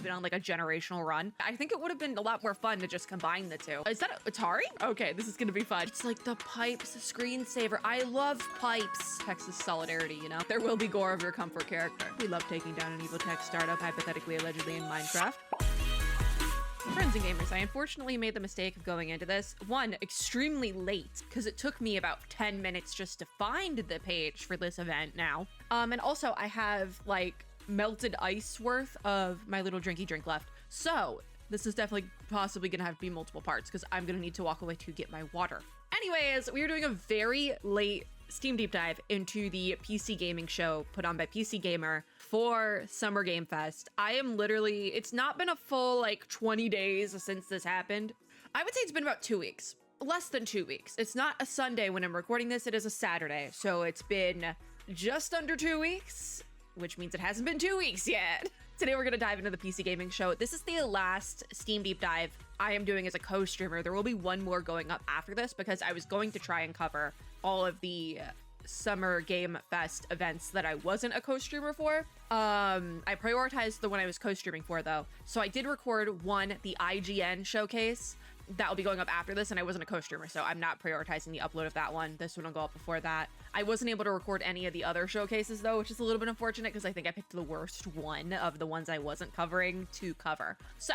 been on like a generational run. I think it would have been a lot more fun to just combine the two. Is that Atari? Okay, this is gonna be fun. It's like the pipes screensaver. I love pipes. Texas solidarity, you know? There will be gore of your comfort character. We love taking down an evil tech startup, hypothetically, allegedly in Minecraft. Friends and gamers, I unfortunately made the mistake of going into this, one, extremely late, because it took me about 10 minutes just to find the page for this event now. And also I have like melted ice worth of my little drinky drink left. So this is definitely possibly gonna have to be multiple parts because I'm gonna need to walk away to get my water. Anyways, we are doing a very late Steam deep dive into the PC gaming show put on by PC Gamer for Summer Game Fest. I am literally, it's not been a full like 20 days since this happened. I would say it's been about 2 weeks, less than 2 weeks. It's not a Sunday when I'm recording this, it is a Saturday. So it's been just under 2 weeks, which means it hasn't been 2 weeks yet. Today we're gonna dive into the PC gaming show. This is the last Steam deep dive I am doing as a co-streamer. There will be one more going up after this because I was going to try and cover all of the Summer Game Fest events that I wasn't a co-streamer for. I prioritized the one I was co-streaming for though. So I did record one, the IGN showcase. That will be going up after this, and I wasn't a co-streamer, so I'm not prioritizing the upload of that one. This one will go up before that. I wasn't able to record any of the other showcases though, which is a little bit unfortunate because I think I picked the worst one of the ones I wasn't covering to cover. So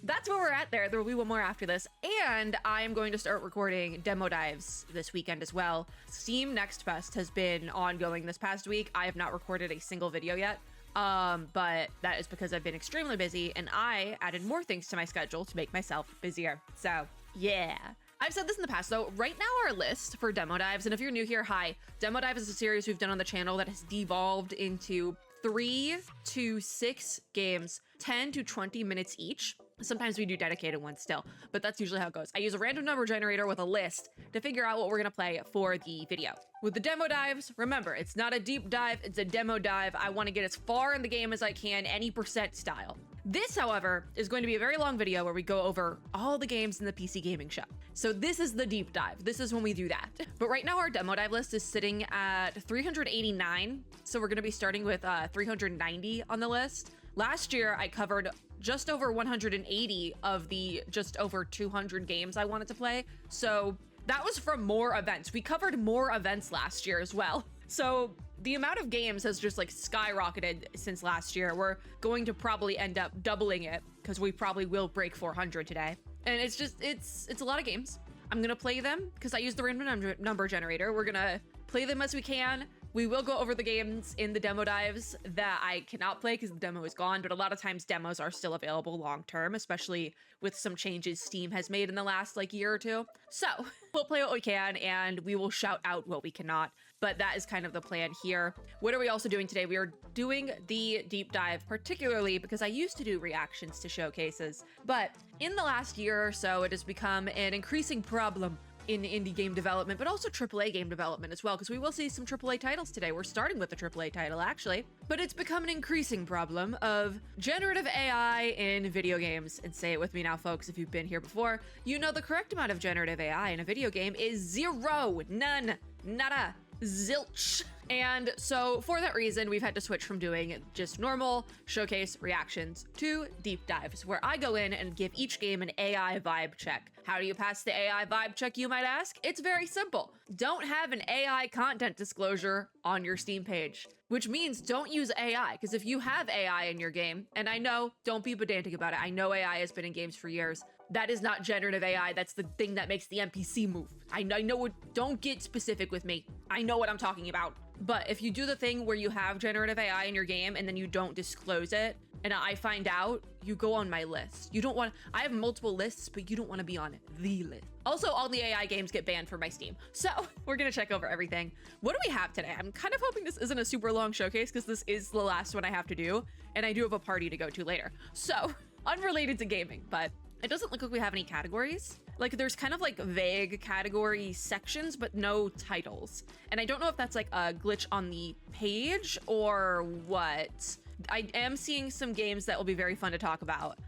that's where we're at there. There will be one more after this, and I am going to start recording demo dives this weekend as well. Steam Next Fest has been ongoing this past week. I have not recorded a single video yet. But that is because I've been extremely busy and I added more things to my schedule to make myself busier. So yeah. I've said this in the past though, right now our list for demo dives, and if you're new here, hi. Demo dive is a series we've done on the channel that has devolved into 3 to 6 games, 10 to 20 minutes each. Sometimes we do dedicated ones still, but that's usually how it goes. I use a random number generator with a list to figure out what we're gonna play for the video. With the demo dives, remember, it's not a deep dive, it's a demo dive. I wanna get as far in the game as I can, any percent style. This, however, is going to be a very long video where we go over all the games in the PC gaming show. So this is the deep dive. This is when we do that. But right now our demo dive list is sitting at 389. So we're gonna be starting with 390 on the list. Last year, I covered just over 180 of the just over 200 games I wanted to play. So that was from more events. We covered more events last year as well. So the amount of games has just like skyrocketed since last year. We're going to probably end up doubling it because we probably will break 400 today. And it's just, it's a lot of games. I'm gonna play them because I use the random number generator. We're gonna play them as we can. We will go over the games in the demo dives that I cannot play because the demo is gone, but a lot of times demos are still available long term, especially with some changes Steam has made in the last like year or two. So we'll play what we can and we will shout out what we cannot, but that is kind of the plan here. What are we also doing today? We are doing the deep dive, particularly because I used to do reactions to showcases, but in the last year or so, it has become an increasing problem in indie game development, but also AAA game development as well, because we will see some AAA titles today. We're starting with a AAA title, actually, but it's become an increasing problem of generative AI in video games. And say it with me now, folks, if you've been here before, you know the correct amount of generative AI in a video game is 0, none, nada, zilch. And so for that reason, we've had to switch from doing just normal showcase reactions to deep dives, where I go in and give each game an AI vibe check. How do you pass the AI vibe check, you might ask? It's very simple. Don't have an AI content disclosure on your Steam page, which means don't use AI, because if you have AI in your game, and I know, don't be pedantic about it, I know AI has been in games for years, that is not generative AI, that's the thing that makes the NPC move. I know it, don't get specific with me. I know what I'm talking about. But if you do the thing where you have generative AI in your game and then you don't disclose it, and I find out, you go on my list. You don't want, I have multiple lists, but you don't want to be on the list. Also, all the AI games get banned from my Steam. So we're gonna check over everything. What do we have today? I'm kind of hoping this isn't a super long showcase because this is the last one I have to do, and I do have a party to go to later. So unrelated to gaming, but it doesn't look like we have any categories. Like there's kind of like vague category sections, but no titles. And I don't know if that's like a glitch on the page or what. I am seeing some games that will be very fun to talk about.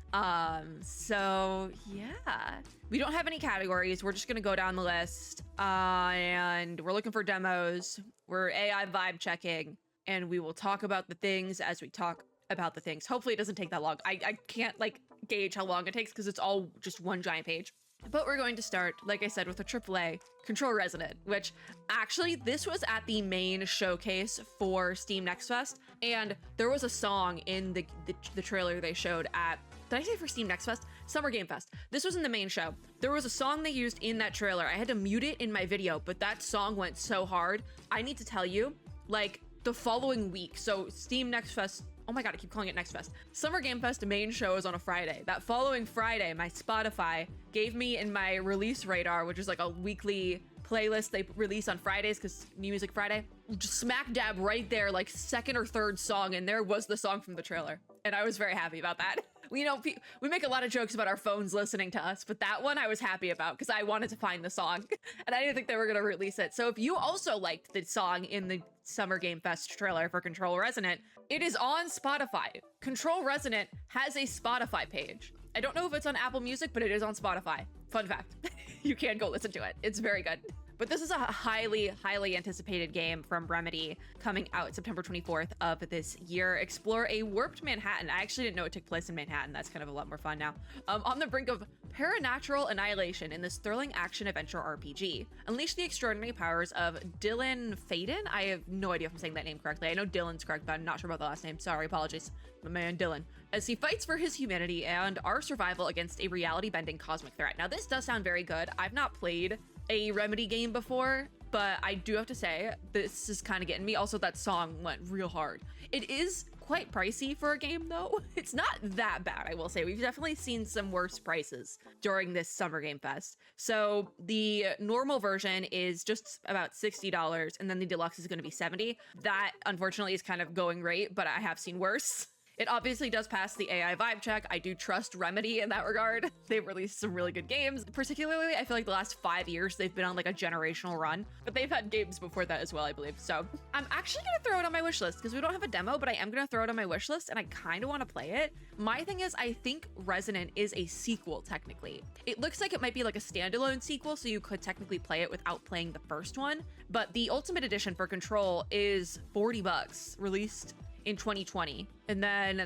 So yeah, we don't have any categories. We're just gonna go down the list and we're looking for demos. We're AI vibe checking and we will talk about the things as we talk about the things. Hopefully it doesn't take that long. I can't like gauge how long it takes because it's all just one giant page. But we're going to start, like I said, with a AAA, Control Resonant, which actually this was at the main showcase for Steam Next Fest. And there was a song in the trailer they showed at, did I say for Steam Next Fest? Summer Game Fest. This was in the main show. There was a song they used in that trailer. I had to mute it in my video, but that song went so hard. I need to tell you, like the following week, so Steam Next Fest, oh my God, I keep calling it Next Fest. Summer Game Fest main show is on a Friday. That following Friday, my Spotify gave me in my release radar, which is like a weekly playlist they release on Fridays because New Music Friday, just smack dab right there, like second or third song, and there was the song from the trailer. And I was very happy about that. You know, we make a lot of jokes about our phones listening to us, but that one I was happy about because I wanted to find the song and I didn't think they were going to release it. So if you also liked the song in the Summer Game Fest trailer for Control Resonant, it is on Spotify. Control Resonant has a Spotify page. I don't know if it's on Apple Music, but it is on Spotify. Fun fact. You can go listen to it. It's very good. But this is a highly, highly anticipated game from Remedy coming out September 24th of this year. Explore a warped Manhattan. I actually didn't know it took place in Manhattan. That's kind of a lot more fun now. On the brink of paranatural annihilation in this thrilling action-adventure RPG. Unleash the extraordinary powers of Dylan Faden. I have no idea if I'm saying that name correctly. I know Dylan's correct, but I'm not sure about the last name. Sorry, apologies. My man Dylan. As he fights for his humanity and our survival against a reality-bending cosmic threat. Now, this does sound very good. I've not played a Remedy game before, but I do have to say this is kind of getting me. Also, that song went real hard. It is quite pricey for a game though. It's not that bad, I will say. We've definitely seen some worse prices during this Summer Game Fest. So the normal version is just about $60 and then the deluxe is going to be $70. That unfortunately is kind of going rate, but I have seen worse. It obviously does pass the AI vibe check. I do trust Remedy in that regard. They've released some really good games. Particularly, I feel like the last 5 years, they've been on like a generational run, but they've had games before that as well, I believe. So I'm actually gonna throw it on my wish list because we don't have a demo, but I am gonna throw it on my wish list and I kind of want to play it. My thing is, I think Resonant is a sequel technically. It looks like it might be like a standalone sequel, so you could technically play it without playing the first one. But the Ultimate Edition for Control is $40, released in 2020. And then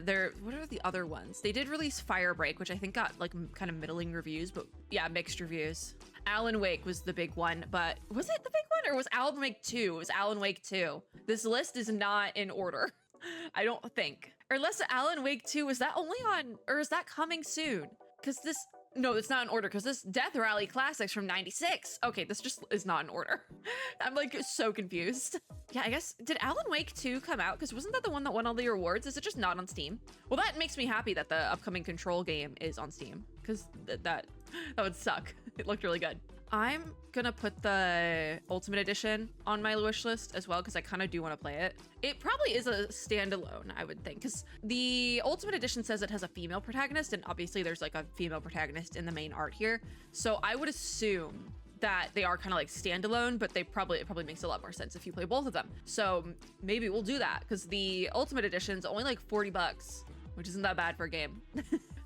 what are the other ones? They did release Firebreak, which I think got like kind of middling reviews, but yeah, mixed reviews. Alan Wake was the big one, but was it the big one or was Alan Wake 2? It was Alan Wake 2. This list is not in order, I don't think. Or unless Alan Wake 2, is that only on, or is that coming soon? Because this, no, it's not in order because this Death Rally Classics from 96. Okay, this just is not in order. I'm like so confused. Yeah, I guess, did Alan Wake 2 come out? Because wasn't that the one that won all the awards? Is it just not on Steam? Well, that makes me happy that the upcoming Control game is on Steam because that would suck. It looked really good. I'm gonna put the Ultimate Edition on my wish list as well because I kind of do want to play it. It probably is a standalone, I would think, because the Ultimate Edition says it has a female protagonist, and obviously there's like a female protagonist in the main art here. So I would assume that they are kind of like standalone, but it probably makes a lot more sense if you play both of them. So maybe we'll do that because the Ultimate Edition is only like $40, which isn't that bad for a game.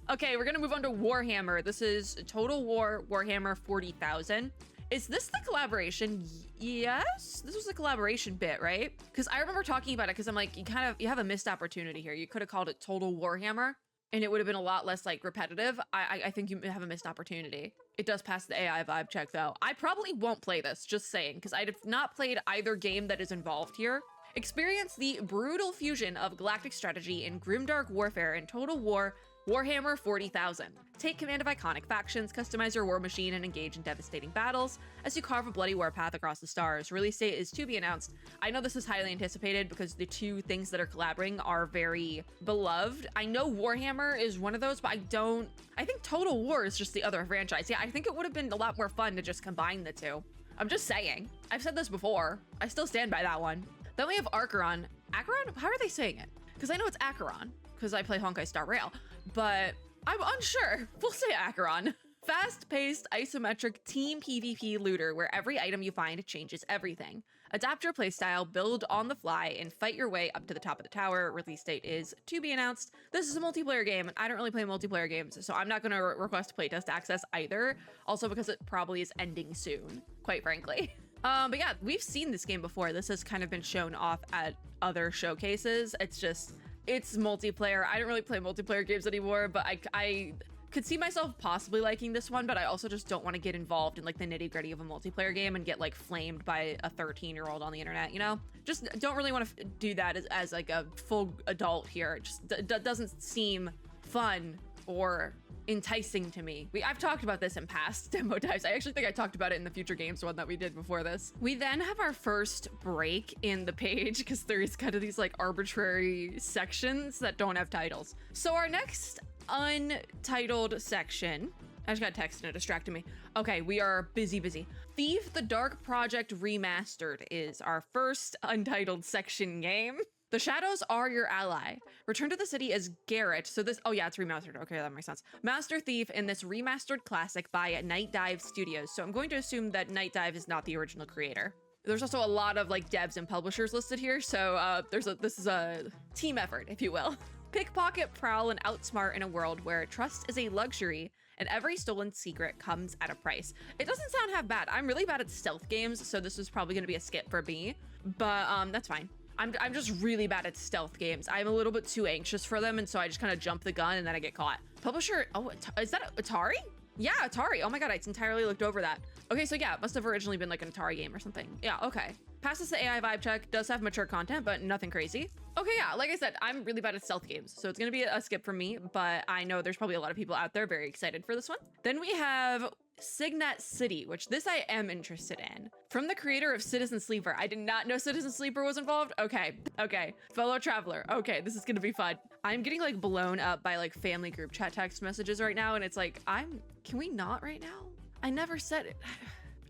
Okay, we're gonna move on to Warhammer. This is Total War Warhammer 40,000. Is this the collaboration? Yes, this was the collaboration bit, right? Because I remember talking about it because I'm like, you have a missed opportunity here. You could have called it Total Warhammer and it would have been a lot less like repetitive. I think you have a missed opportunity. It does pass the AI vibe check though. I probably won't play this, just saying, because I have not played either game that is involved here. Experience the brutal fusion of galactic strategy and grimdark warfare in Total War Warhammer 40,000. Take command of iconic factions, customize your war machine, and engage in devastating battles as you carve a bloody warpath across the stars. Release date is to be announced. I know this is highly anticipated because the two things that are collaborating are very beloved. I know Warhammer is one of those, but I think Total War is just the other franchise. Yeah, I think it would have been a lot more fun to just combine the two. I'm just saying. I've said this before. I still stand by that one. Then we have Acheron. Acheron? How are they saying it? Because I know it's Acheron because I play Honkai Star Rail, but I'm unsure. We'll say Acheron. Fast-paced, isometric team PvP looter where every item you find changes everything. Adapt your playstyle, build on the fly, and fight your way up to the top of the tower. Release date is to be announced. This is a multiplayer game, and I don't really play multiplayer games, so I'm not going to request playtest access either. Also because it probably is ending soon, quite frankly. But yeah, we've seen this game before. This has kind of been shown off at other showcases. it's multiplayer. I don't really play multiplayer games anymore, but I could see myself possibly liking this one, but I also just don't want to get involved in like the nitty gritty of a multiplayer game and get like flamed by a 13-year-old on the internet, you know? Just don't really want to do that as like a full adult here. It just doesn't seem fun or enticing to me. I've talked about this in past demo dives. I actually think I talked about it in the Future Games one that we did before this. We then have our first break in the page because there's kind of these like arbitrary sections that don't have titles. So our next untitled section, I just got text and it distracted me. Okay, we are busy. Thief the Dark Project Remastered is our first untitled section game. The shadows are your ally. Return to the city as Garrett. So this, oh yeah, it's remastered. Okay, that makes sense. Master Thief in this remastered classic by Night Dive Studios. So I'm going to assume that Night Dive is not the original creator. There's also a lot of like devs and publishers listed here. So this is a team effort, if you will. Pickpocket, prowl, and outsmart in a world where trust is a luxury and every stolen secret comes at a price. It doesn't sound half bad. I'm really bad at stealth games, so this is probably gonna be a skip for me, but that's fine. I'm just really bad at stealth games. I'm a little bit too anxious for them, and so I just kind of jump the gun and then I get caught. Publisher, oh, is that Atari? Yeah, Atari. Oh my god, I entirely looked over that. Okay, so yeah, it must have originally been like an Atari game or something. Yeah, okay. Passes the AI vibe check, does have mature content, but nothing crazy. Okay, yeah, like I said, I'm really bad at stealth games, so it's gonna be a skip for me, but I know there's probably a lot of people out there very excited for this one. Then we have Signet City, which this I am interested in. From the creator of Citizen Sleeper. I did not know Citizen Sleeper was involved. Okay. Fellow traveler. Okay, this is gonna be fun. I'm getting like blown up by like family group chat text messages right now, and it's like, can we not right now? I never said it.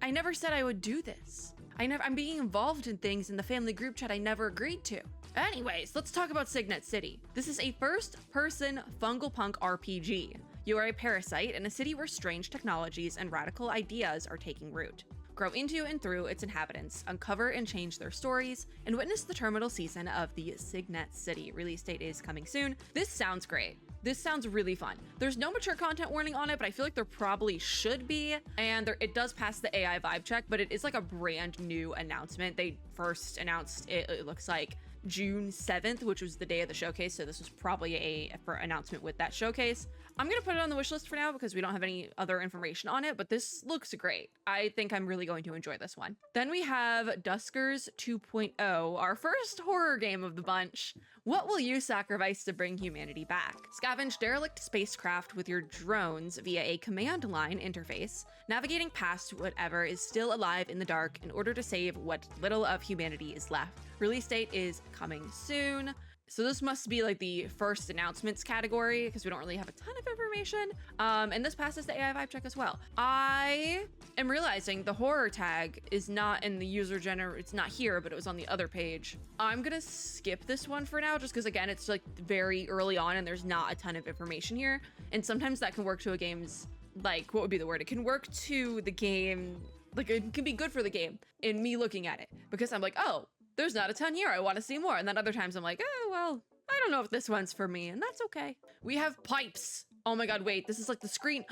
I never said I would do this. I'm being involved in things in the family group chat I never agreed to. Anyways, let's talk about Signet City. This is a first-person fungal punk RPG. You are a parasite in a city where strange technologies and radical ideas are taking root. Grow into and through its inhabitants, uncover and change their stories, and witness the terminal season of the Signet City. Release date is coming soon. This sounds great. This sounds really fun. There's no mature content warning on it, but I feel like there probably should be. And it does pass the AI vibe check, but it is like a brand new announcement. They first announced it looks like June 7th, which was the day of the showcase. So this was probably a announcement with that showcase. I'm gonna put it on the wish list for now because we don't have any other information on it, but this looks great. I think I'm really going to enjoy this one. Then we have Duskers 2.0, our first horror game of the bunch. What will you sacrifice to bring humanity back? Scavenge derelict spacecraft with your drones via a command line interface, navigating past whatever is still alive in the dark in order to save what little of humanity is left. Release date is coming soon. So this must be like the first announcements category because we don't really have a ton of information. And this passes the AI vibe check as well. I am realizing the horror tag is not in the user it's not here, but it was on the other page. I'm gonna skip this one for now just because again, it's like very early on and there's not a ton of information here. And sometimes that can work to a game's, like, what would be the word? It can work to the game, like it can be good for the game in me looking at it because I'm like, oh, there's not a ton here. I want to see more. And then other times I'm like, oh, well, I don't know if this one's for me. And that's okay. We have pipes. Oh my God, wait, this is like the screen.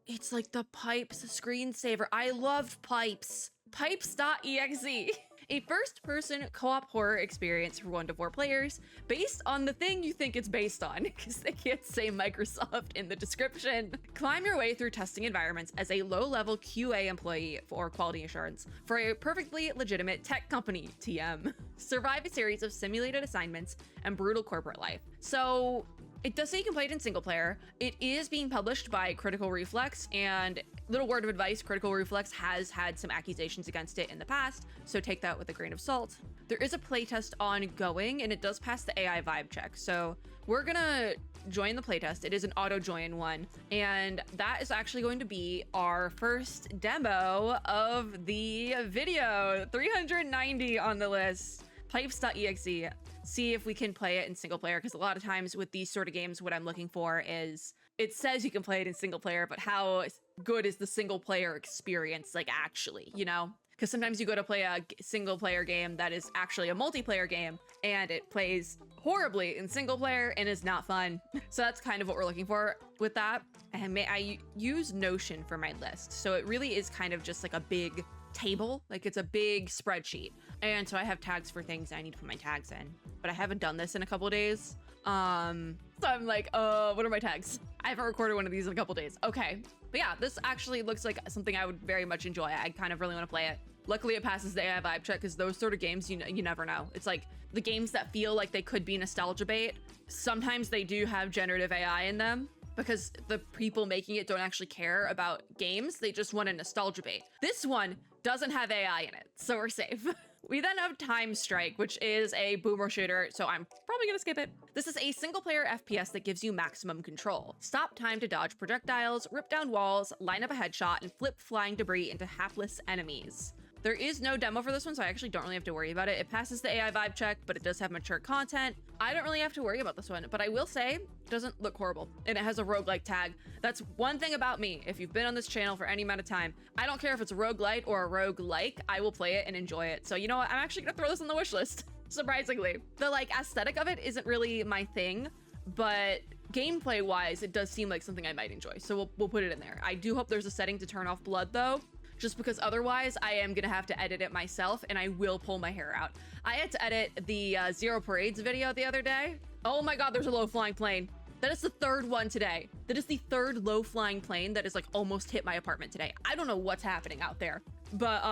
It's like the pipes screensaver. I loved pipes. Pipes.exe. A first-person co-op horror experience for 1 to 4 players based on the thing you think it's based on, because they can't say Microsoft in the description. Climb your way through testing environments as a low-level QA employee for quality assurance for a perfectly legitimate tech company, TM. Survive a series of simulated assignments and brutal corporate life. So it does say you can play it in single player. It is being published by Critical Reflex, and little word of advice, Critical Reflex has had some accusations against it in the past, so take that with a grain of salt. There is a playtest ongoing, and it does pass the AI vibe check, so we're gonna join the playtest. It is an auto-join one, and that is actually going to be our first demo of the video. 390 on the list. Pipes.exe. See if we can play it in single player, because a lot of times with these sort of games, what I'm looking for is, it says you can play it in single player, but how good is the single player experience, like, actually, you know? Because sometimes you go to play a single player game that is actually a multiplayer game, and it plays horribly in single player and is not fun. So that's kind of what we're looking for with that. And I use Notion for my list, so it really is kind of just like a big table, like it's a big spreadsheet. And so I have tags for things I need to put my tags in, but I haven't done this in a couple of days. So I'm like, what are my tags? I haven't recorded one of these in a couple days. Okay. But yeah, this actually looks like something I would very much enjoy. I kind of really want to play it. Luckily, it passes the AI vibe check because those sort of games, you never know. It's like the games that feel like they could be nostalgia bait. Sometimes they do have generative AI in them because the people making it don't actually care about games. They just want a nostalgia bait. This one doesn't have AI in it, so we're safe. We then have Time Strike, which is a boomer shooter, so I'm probably gonna skip it. This is a single player FPS that gives you maximum control. Stop time to dodge projectiles, rip down walls, line up a headshot, and flip flying debris into hapless enemies. There is no demo for this one, so I actually don't really have to worry about it. It passes the AI vibe check, but it does have mature content. I don't really have to worry about this one, but I will say it doesn't look horrible, and it has a roguelike tag. That's one thing about me. If you've been on this channel for any amount of time, I don't care if it's a roguelite or a roguelike, I will play it and enjoy it. So you know what? I'm actually gonna throw this on the wish list, surprisingly. The like aesthetic of it isn't really my thing, but gameplay wise, it does seem like something I might enjoy. So we'll put it in there. I do hope there's a setting to turn off blood though, just because otherwise I am gonna have to edit it myself and I will pull my hair out. I had to edit the Zero Parades video the other day. Oh my God, there's a low flying plane. That is the third one today. That is the third low flying plane that is like almost hit my apartment today. I don't know what's happening out there, but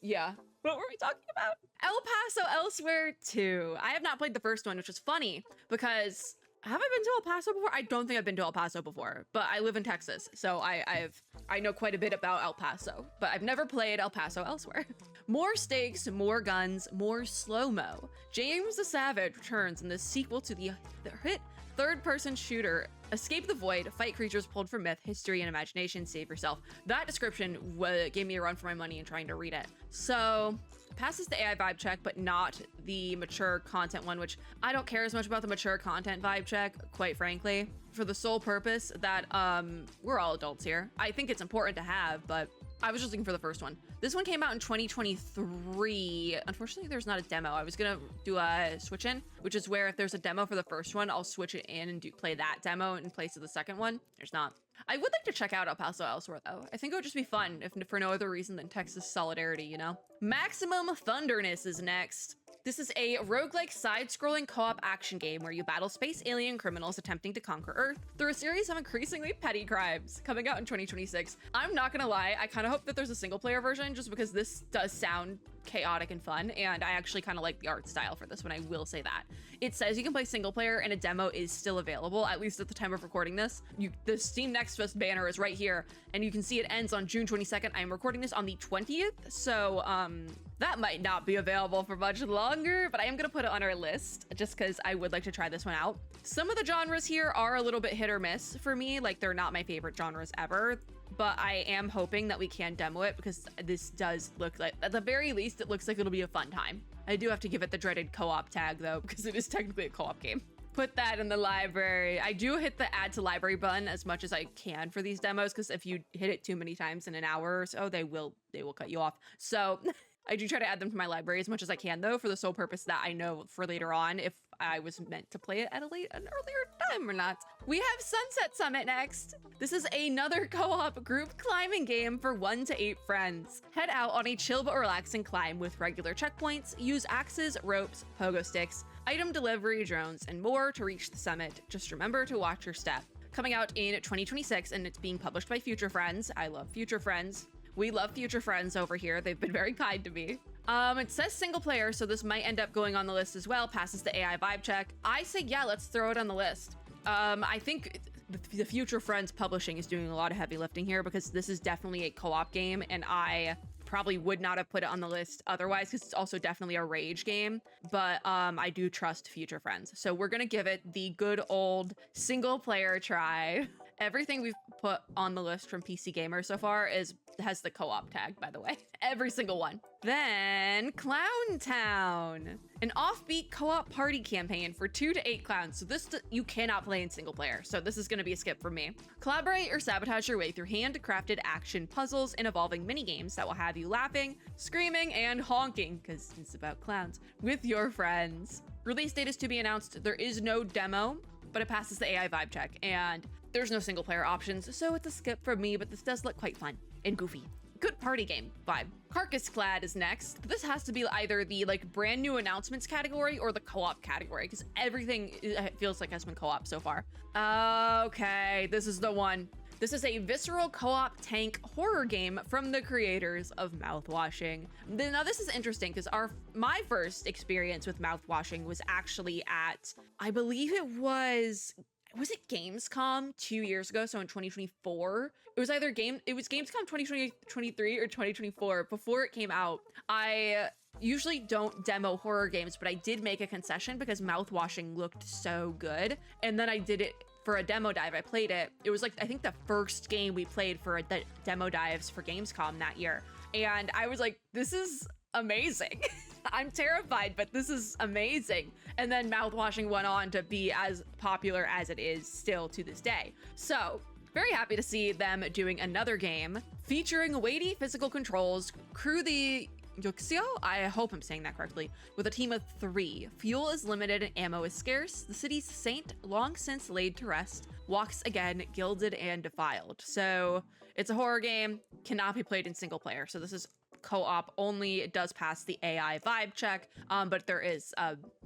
yeah. What were we talking about? El Paso Elsewhere 2. I have not played the first one, which is funny because have I been to El Paso before? I don't think I've been to El Paso before, but I live in Texas, so I know quite a bit about El Paso, but I've never played El Paso Elsewhere. More stakes, more guns, more slow-mo. James the Savage returns in the sequel to the hit third-person shooter. Escape the void, fight creatures pulled from myth, history, and imagination, save yourself. That description gave me a run for my money in trying to read it. So, passes the AI vibe check, but not the mature content one, which I don't care as much about the mature content vibe check, quite frankly, for the sole purpose that we're all adults here. I think it's important to have, but I was just looking for the first one. This one came out in 2023. Unfortunately, there's not a demo. I was gonna do a switch in, which is where if there's a demo for the first one, I'll switch it in and play that demo in place of the second one. There's not. I would like to check out El Paso Elsewhere though. I think it would just be fun, if for no other reason than Texas solidarity, you know? Maximum Thunderness is next. This is a roguelike side-scrolling co-op action game where you battle space alien criminals attempting to conquer Earth through a series of increasingly petty crimes, coming out in 2026. I'm not gonna lie, I kind of hope that there's a single-player version just because this does sound chaotic and fun, and I actually kind of like the art style for this one, I will say that. It says you can play single player and a demo is still available, at least at the time of recording this. The Steam Next Fest banner is right here, and you can see it ends on June 22nd. I'm recording this on the 20th, so that might not be available for much longer, but I am gonna put it on our list just because I would like to try this one out. Some of the genres here are a little bit hit or miss for me, like they're not my favorite genres ever, but I am hoping that we can demo it because this does look like, at the very least, it looks like it'll be a fun time. I do have to give it the dreaded co-op tag though, because it is technically a co-op game. Put that in the library. I do hit the add to library button as much as I can for these demos, because if you hit it too many times in an hour or so, they will cut you off. So I do try to add them to my library as much as I can though, for the sole purpose that I know for later on if I was meant to play it at an earlier time or not. We have Sunset Summit next. This is another co-op group climbing game for 1 to 8 friends. Head out on a chill but relaxing climb with regular checkpoints, use axes, ropes, pogo sticks, item delivery drones, and more to reach the summit. Just remember to watch your step. Coming out in 2026, and it's being published by Future Friends. I love Future Friends. We love Future Friends over here. They've been very kind to me. It says single player, so this might end up going on the list as well. Passes the AI vibe check. I say, yeah, let's throw it on the list. I think the Future Friends publishing is doing a lot of heavy lifting here because this is definitely a co-op game, and I probably would not have put it on the list otherwise because it's also definitely a rage game, but I do trust Future Friends. So we're gonna give it the good old single player try. Everything we've put on the list from PC Gamer so far has the co-op tag, by the way. Every single one. Then Clown Town, an offbeat co-op party campaign for 2 to 8 clowns. So this you cannot play in single player, so this is gonna be a skip for me. Collaborate or sabotage your way through handcrafted action puzzles and evolving mini games that will have you laughing, screaming, and honking, because it's about clowns, with your friends. Release date is to be announced. There is no demo, but it passes the AI vibe check, and there's no single player options, so it's a skip for me, but this does look quite fun and goofy. good party game vibe. Carcass Clad is next. This has to be either the like brand new announcements category or the co-op category, because everything it feels like has been co-op so far. Okay, this is the one. This is a visceral co-op tank horror game from the creators of Mouthwashing. Now this is interesting because my first experience with Mouthwashing was actually at, I believe was it Gamescom 2 years ago? So in 2024, it was Gamescom 2023 or 2024 before it came out. I usually don't demo horror games, but I did make a concession because Mouthwashing looked so good. And then I did it for a demo dive. I played it. It was like, I think the first game we played for the demo dives for Gamescom that year. And I was like, this is amazing. I'm terrified, but this is amazing. And then Mouthwashing went on to be as popular as it is still to this day. So very happy to see them doing another game featuring weighty physical controls, crew the Yuxio, I hope I'm saying that correctly, with a team of 3. Fuel is limited and ammo is scarce. The city's saint, long since laid to rest, walks again, gilded and defiled. So it's a horror game, cannot be played in single player. So this is co-op only. It does pass the AI vibe check, but there is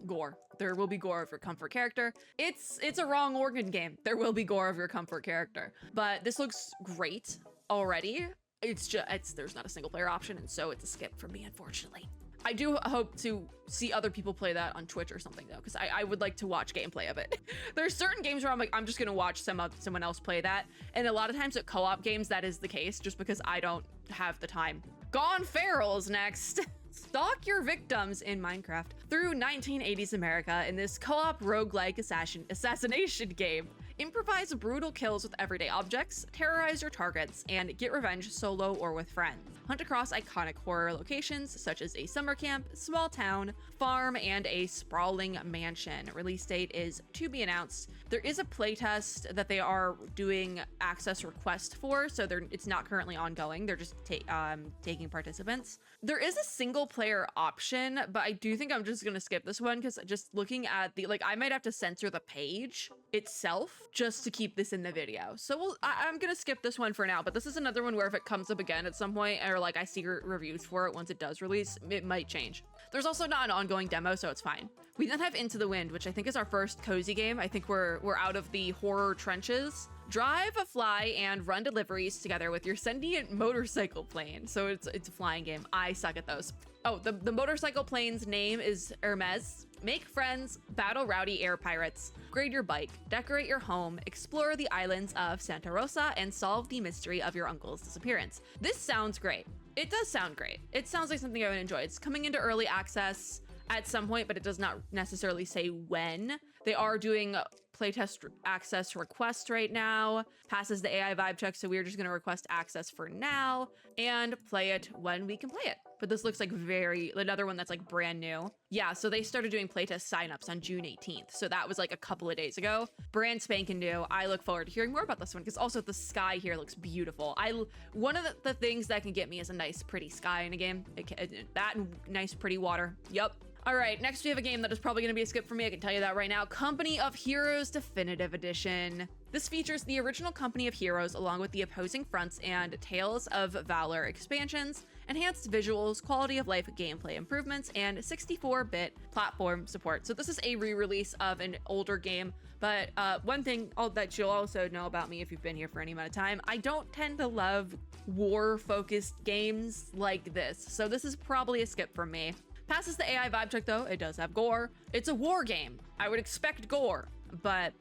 gore. There will be gore of your comfort character. It's a wrong organ game. There will be gore of your comfort character, but this looks great already. There's not a single player option, and so it's a skip for me, unfortunately. I do hope to see other people play that on Twitch or something though, because I would like to watch gameplay of it. There's certain games where I'm like, I'm just gonna watch someone else play that, and a lot of times at co-op games that is the case, just because I don't have the time. Gone Feral's next. Stalk your victims in Minecraft through 1980s America in this co-op roguelike assassination game. Improvise brutal kills with everyday objects, terrorize your targets, and get revenge solo or with friends. Hunt across iconic horror locations such as a summer camp, small town, farm, and a sprawling mansion. Release date is to be announced. There is a playtest that they are doing access request for, so it's not currently ongoing. They're just taking participants. There is a single player option, but I do think I'm just gonna skip this one because just looking at I might have to censor the page itself just to keep this in the video. So I'm gonna skip this one for now, but this is another one where if it comes up again at some point, or I see reviews for it once it does release, it might change. There's also not an ongoing demo, so it's fine. We then have Into the Wind, which I think is our first cozy game. I think we're out of the horror trenches. Drive, fly, and run deliveries together with your sentient motorcycle plane. So it's a flying game. I suck at those. Oh, the motorcycle plane's name is Hermes. Make friends, battle rowdy air pirates, grade your bike, decorate your home, explore the islands of Santa Rosa, and solve the mystery of your uncle's disappearance. This sounds great. It does sound great. It sounds like something I would enjoy. It's coming into early access at some point, but it does not necessarily say when. They are doing playtest access request right now. Passes the AI vibe check, so we're just gonna request access for now and play it when we can play it. But this looks like another one that's brand new. Yeah, so they started doing playtest signups on June 18th. So that was a couple of days ago. Brand spanking new. I look forward to hearing more about this one because also the sky here looks beautiful. One of the things that can get me is a nice pretty sky in a game. That and nice pretty water. Yup. All right, next we have a game that is probably going to be a skip for me. I can tell you that right now. Company of Heroes Definitive Edition. This features the original Company of Heroes along with the Opposing Fronts and Tales of Valor expansions, enhanced visuals, quality of life gameplay improvements, and 64-bit platform support. So this is a re-release of an older game, but one thing that you'll also know about me if you've been here for any amount of time, I don't tend to love war-focused games like this. So this is probably a skip for me. Passes the AI vibe check though. It does have gore. It's a war game. I would expect gore, but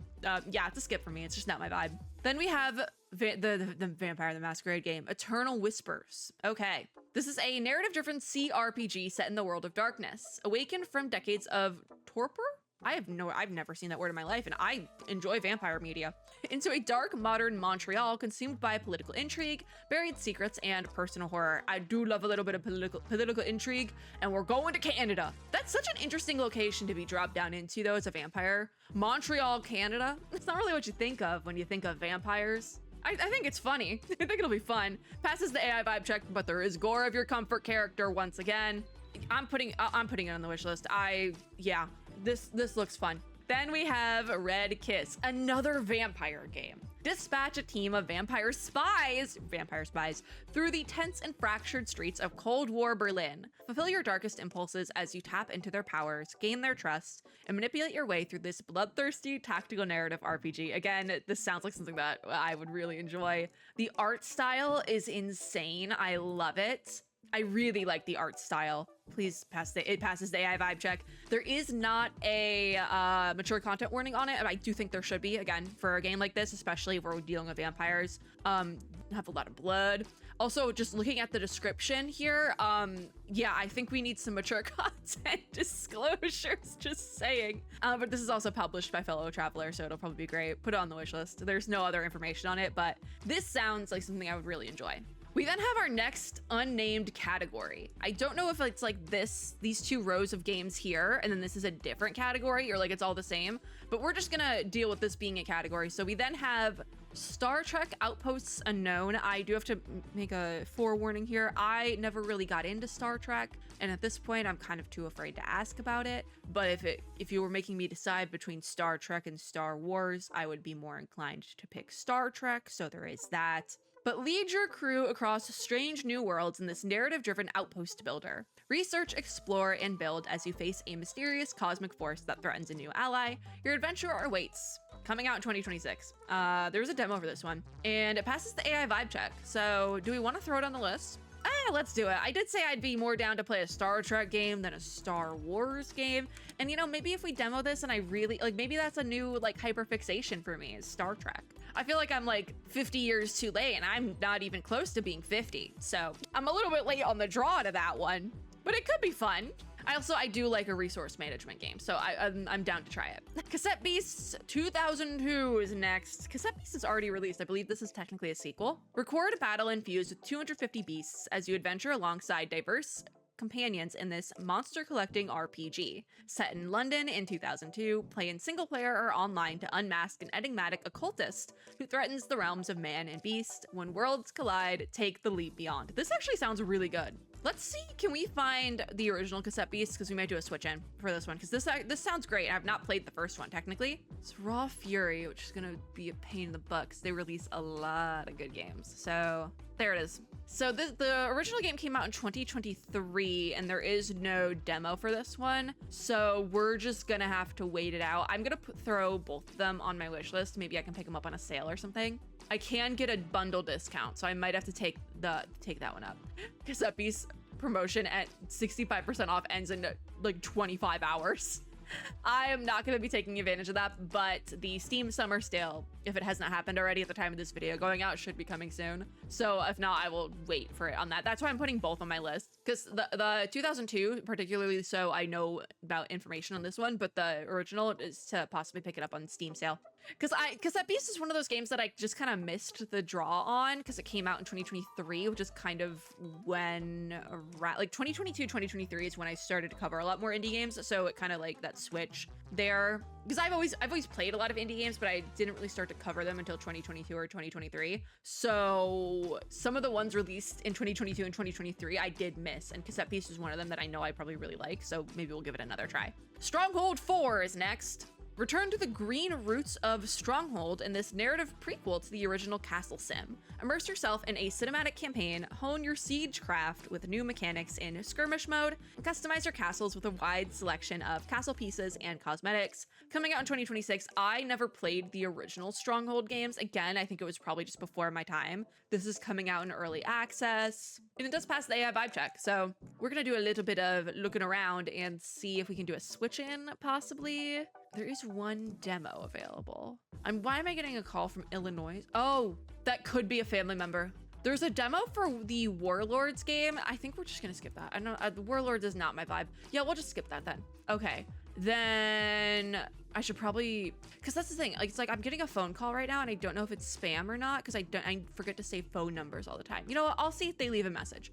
yeah, it's a skip for me. It's just not my vibe. Then we have the Vampire the Masquerade game, Eternal Whispers. Okay, this is a narrative-driven CRPG set in the world of darkness. Awakened from decades of torpor? I've never seen that word in my life, and I enjoy vampire media. Into a dark, modern Montreal consumed by political intrigue, buried secrets, and personal horror. I do love a little bit of political intrigue, and we're going to Canada. That's such an interesting location to be dropped down into, though, as a vampire. Montreal, Canada. It's not really what you think of when you think of vampires. I think it's funny. I think it'll be fun. Passes the AI vibe check, but there is gore of your comfort character once again. I'm putting it on the wish list. Yeah. This looks fun. Then we have Red Kiss, another vampire game. Dispatch a team of vampire spies, through the tense and fractured streets of Cold War Berlin. Fulfill your darkest impulses as you tap into their powers, gain their trust, and manipulate your way through this bloodthirsty tactical narrative RPG. Again, this sounds like something that I would really enjoy. The art style is insane. I love it. I really like the art style. Please pass it passes the AI vibe check. There is not a mature content warning on it, and I do think there should be, again, for a game like this, especially if we're dealing with vampires. Have a lot of blood. Also, just looking at the description here, yeah, I think we need some mature content disclosures, just saying. But this is also published by Fellow Traveler, so it'll probably be great. Put it on the wish list. There's no other information on it, but this sounds like something I would really enjoy. We then have our next unnamed category. I don't know if it's like these two rows of games here, and then this is a different category, or like it's all the same, but we're just gonna deal with this being a category. So we then have Star Trek Outposts Unknown. I do have to make a forewarning here. I never really got into Star Trek, and at this point I'm kind of too afraid to ask about it. But if you were making me decide between Star Trek and Star Wars, I would be more inclined to pick Star Trek, so there is that. But lead your crew across strange new worlds in this narrative-driven outpost builder. Research, explore, and build as you face a mysterious cosmic force that threatens a new ally. Your adventure awaits. Coming out in 2026. There's a demo for this one, and it passes the AI vibe check. So do we want to throw it on the list? Let's do it. I did say I'd be more down to play a Star Trek game than a Star Wars game. And you know, maybe if we demo this and I really, like, maybe that's a new, like, hyperfixation for me is Star Trek. I feel like I'm like 50 years too late and I'm not even close to being 50. So I'm a little bit late on the draw to that one, but it could be fun. I do like a resource management game, so I'm down to try it. Cassette Beasts 2002 is next. Cassette Beasts is already released. I believe this is technically a sequel. Record a battle infused with 250 beasts as you adventure alongside diverse companions in this monster collecting RPG. Set in London in 2002, play in single player or online to unmask an enigmatic occultist who threatens the realms of man and beast. When worlds collide, take the leap beyond. This actually sounds really good. Let's see, can we find the original Cassette Beast? Because we might do a switch in for this one, because this sounds great. I've not played the first one, technically. It's Raw Fury, which is gonna be a pain in the butt, because they release a lot of good games. So there it is. So the original game came out in 2023, and there is no demo for this one. So we're just gonna have to wait it out. I'm gonna throw both of them on my wish list. Maybe I can pick them up on a sale or something. I can get a bundle discount, so I might have to take that one up. Cassette Beast promotion at 65% off ends in like 25 hours. I am not going to be taking advantage of that, but the Steam Summer Sale, if it has not happened already at the time of this video going out, should be coming soon. So if not, I will wait for it on that. That's why I'm putting both on my list, because the 2002 particularly, so I know about information on this one, but the original is to possibly pick it up on Steam sale. Because that Beast is one of those games that I just kind of missed the draw on, because it came out in 2023, which is kind of when, like 2022, 2023 is when I started to cover a lot more indie games. So it kind of like that switch there, because I've always played a lot of indie games, but I didn't really start to cover them until 2022 or 2023. So some of the ones released in 2022 and 2023 I did miss, and Cassette Beast is one of them that I know I probably really like, so maybe we'll give it another try. Stronghold 4 is next. Return to the green roots of Stronghold in this narrative prequel to the original Castle Sim. Immerse yourself in a cinematic campaign, hone your siege craft with new mechanics in skirmish mode, and customize your castles with a wide selection of castle pieces and cosmetics. Coming out in 2026, I never played the original Stronghold games. Again, I think it was probably just before my time. This is coming out in early access, and it does pass the AI vibe check. So we're gonna do a little bit of looking around and see if we can do a switch in, possibly. There is one demo available. Why am I getting a call from Illinois? Oh, that could be a family member. There's a demo for the Warlords game. I think we're just gonna skip that. I know the Warlords is not my vibe. Yeah, we'll just skip that then. Okay, then I should probably, because that's the thing. Like, it's like I'm getting a phone call right now and I don't know if it's spam or not, because I forget to save phone numbers all the time. You know what? I'll see if they leave a message.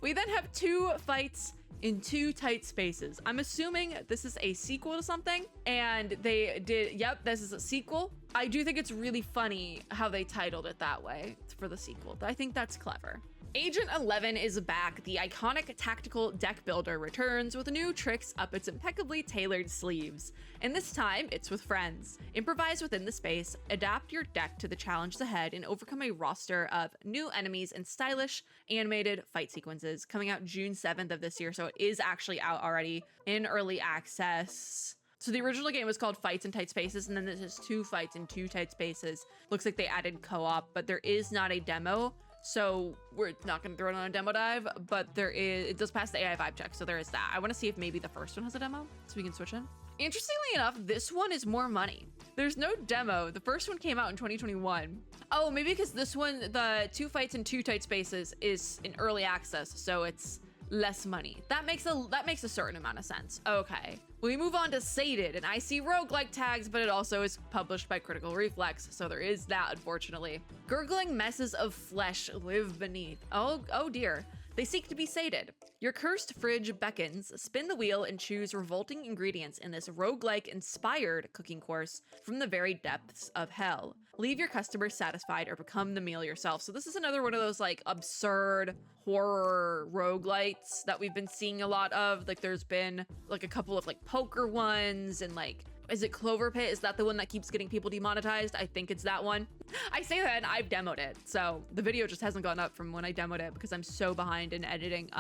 We then have 2 fights in 2 tight spaces. I'm assuming this is a sequel to something, and they did, yep, this is a sequel. I do think it's really funny how they titled it that way for the sequel. I think that's clever. Agent 11 is back. The iconic tactical deck builder returns with new tricks up its impeccably tailored sleeves. And this time, it's with friends. Improvise within the space, adapt your deck to the challenges ahead, and overcome a roster of new enemies and stylish animated fight sequences. Coming out June 7th of this year, so it is actually out already in early access. So the original game was called Fights in Tight Spaces, and then this is 2 Fights in 2 Tight Spaces. Looks like they added co-op, but there is not a demo. So we're not going to throw it on a demo dive, but it does pass the AI vibe check. So there is that. I want to see if maybe the first one has a demo so we can switch in. Interestingly enough, this one is more money. There's no demo. The first one came out in 2021. Oh, maybe because this one, the 2 Fights in 2 Tight Spaces is in early access. So it's less money. That makes a certain amount of sense. Okay. We move on to Sated, and I see roguelike tags, but it also is published by Critical Reflex, so there is that, unfortunately. Gurgling messes of flesh live beneath. Oh dear. They seek to be sated. Your cursed fridge beckons. Spin the wheel and choose revolting ingredients in this roguelike inspired cooking course from the very depths of hell. Leave your customers satisfied or become the meal yourself. So this is another one of those like absurd horror roguelites that we've been seeing a lot of. Like there's been like a couple of like poker ones and like, is it Clover Pit? Is that the one that keeps getting people demonetized? I think it's that one. I say that and I've demoed it. So the video just hasn't gone up from when I demoed it because I'm so behind in editing.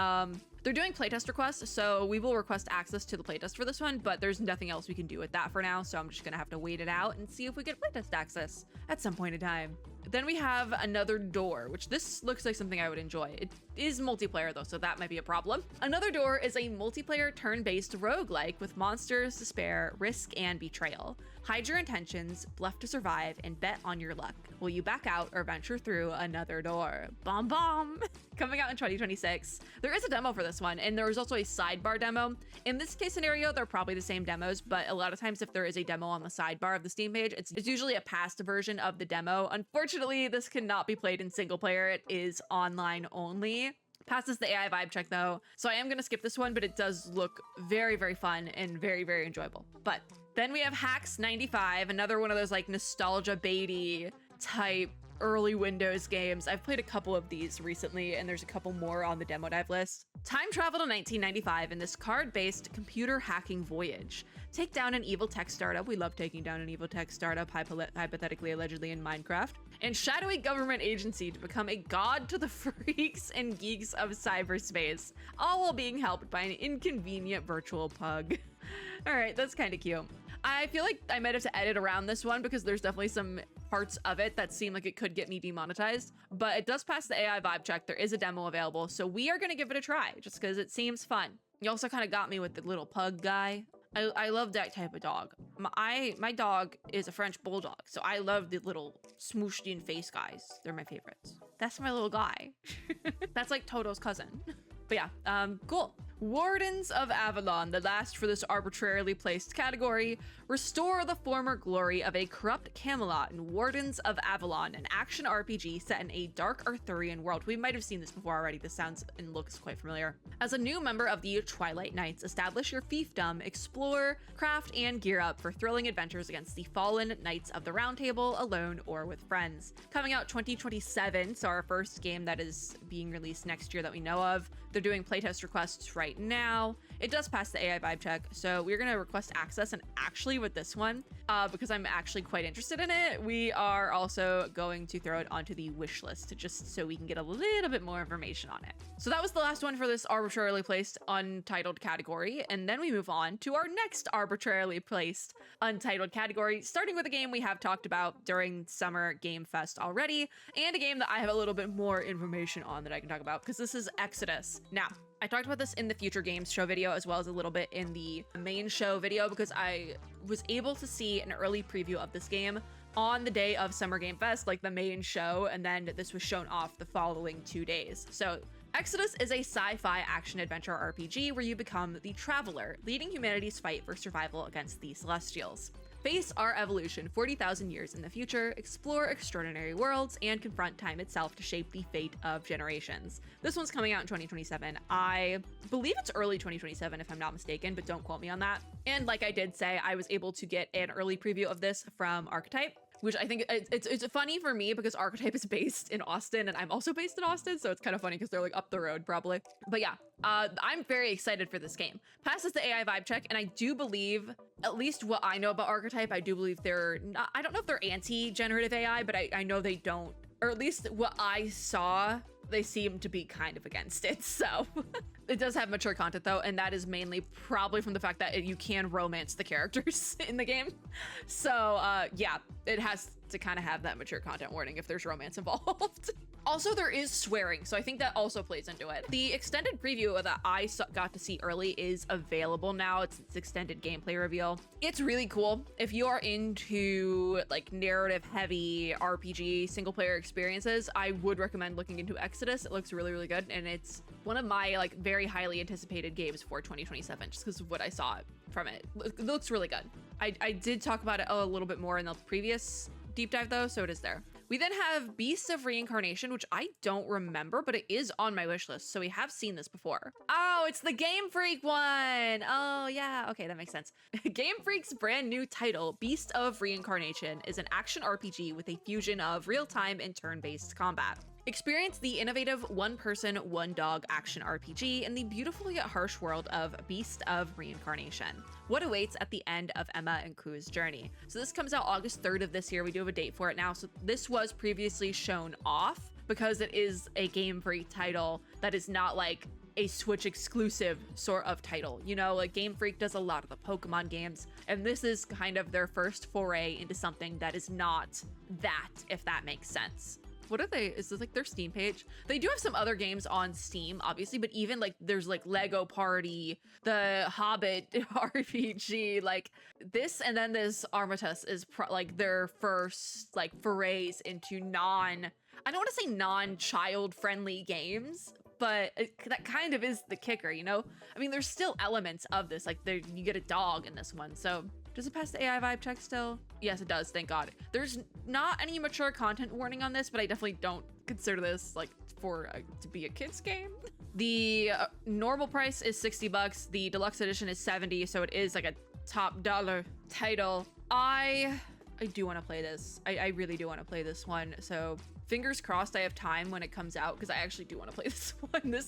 They're doing playtest requests, so we will request access to the playtest for this one, but there's nothing else we can do with that for now, so I'm just gonna have to wait it out and see if we get playtest access at some point in time. Then we have Another Door, which this looks like something I would enjoy. It is multiplayer though, so that might be a problem. Another Door is a multiplayer turn-based roguelike with monsters, despair, risk, and betrayal. Hide your intentions, bluff to survive, and bet on your luck. Will you back out or venture through another door? Bomb bomb! Coming out in 2026. There is a demo for this one, and there is also a sidebar demo. In this case scenario, they're probably the same demos, but a lot of times if there is a demo on the sidebar of the Steam page, it's usually a past version of the demo. Unfortunately, this cannot be played in single player. It is online only. Passes the AI vibe check though, so I am gonna skip this one, but it does look very, very fun and very, very enjoyable. But then we have Hacks 95, another one of those like nostalgia baity type early Windows games. I've played a couple of these recently, and there's a couple more on the demo dive list. Time travel to 1995 in this card-based computer hacking voyage. Take down an evil tech startup. We love taking down an evil tech startup, hypothetically, allegedly in Minecraft. And shadowy government agency to become a god to the freaks and geeks of cyberspace, all while being helped by an inconvenient virtual pug. All right, that's kind of cute. I feel like I might have to edit around this one because there's definitely some parts of it that seem like it could get me demonetized, but it does pass the AI vibe check. There is a demo available, so we are gonna give it a try just because it seems fun. You also kind of got me with the little pug guy. I love that type of dog. My dog is a French bulldog, so I love the little smooshed in face guys. They're my favorites. That's my little guy. That's like Toto's cousin. But yeah, cool. Wardens of Avalon, the last for this arbitrarily placed category, restore the former glory of a corrupt Camelot in Wardens of Avalon, an action RPG set in a dark Arthurian world. We might have seen this before already. This sounds and looks quite familiar. As a new member of the Twilight Knights, establish your fiefdom, explore, craft, and gear up for thrilling adventures against the fallen Knights of the Round Table, alone or with friends. Coming out 2027, so our first game that is being released next year that we know of. They're doing playtest requests right now. It does pass the AI vibe check, so we're gonna request access, and actually with this one, because I'm actually quite interested in it, we are also going to throw it onto the wish list just so we can get a little bit more information on it. So that was the last one for this arbitrarily placed untitled category, and then we move on to our next arbitrarily placed untitled category, starting with a game we have talked about during Summer Game Fest already, and a game that I have a little bit more information on that I can talk about, because this is Exodus. Now, I talked about this in the Future Games show video as well as a little bit in the main show video because I was able to see an early preview of this game on the day of Summer Game Fest, like the main show, and then this was shown off the following 2 days. So Exodus is a sci-fi action-adventure RPG where you become the Traveler, leading humanity's fight for survival against the Celestials. Face our evolution 40,000 years in the future, explore extraordinary worlds, and confront time itself to shape the fate of generations. This one's coming out in 2027. I believe it's early 2027 if I'm not mistaken, but don't quote me on that. And like I did say, I was able to get an early preview of this from Archetype, which I think it's funny for me because Archetype is based in Austin and I'm also based in Austin. So it's kind of funny because they're like up the road probably. But yeah, I'm very excited for this game. Passes the AI vibe check, and I do believe, at least what I know about Archetype, I do believe they're not, I don't know if they're anti-generative AI, but I know they don't, or at least what I saw, they seem to be kind of against it. So it does have mature content though, and that is mainly probably from the fact that you can romance the characters in the game. So yeah, it has to kind of have that mature content warning if there's romance involved. Also, there is swearing, so I think that also plays into it. The extended preview that I got to see early is available now. It's extended gameplay reveal. It's really cool. If you are into like narrative heavy RPG single player experiences, I would recommend looking into Exodus. It looks really, really good. And it's one of my like very highly anticipated games for 2027, just because of what I saw from it. It looks really good. I did talk about it a little bit more in the previous deep dive though, so it is there. We then have Beasts of Reincarnation, which I don't remember, but it is on my wish list, so we have seen this before. Oh, it's the Game Freak one! Oh yeah, okay, that makes sense. Game Freak's brand new title, Beast of Reincarnation, is an action RPG with a fusion of real-time and turn-based combat. Experience the innovative one-person, one-dog action RPG in the beautiful yet harsh world of Beast of Reincarnation. What awaits at the end of Emma and Ku's journey? So this comes out August 3rd of this year. We do have a date for it now. So this was previously shown off because it is a Game Freak title that is not like a Switch exclusive sort of title. You know, like Game Freak does a lot of the Pokemon games, and this is kind of their first foray into something that is not that, if that makes sense. What are they? Is this like their Steam page? They do have some other games on Steam, obviously, but even like there's like Lego Party, the Hobbit RPG, like this, and then this Armatus is like their first like forays into I don't want to say non-child friendly games, but that kind of is the kicker, you know? I mean, there's still elements of this, like you get a dog in this one, so does it pass the AI vibe check still? Yes, it does, thank God. There's not any mature content warning on this, but I definitely don't consider this like to be a kid's game. The normal price is 60 bucks. The deluxe edition is 70, so it is like a top dollar title. I do want to play this. I really do want to play this one, so fingers crossed I have time when it comes out, because I actually do want to play this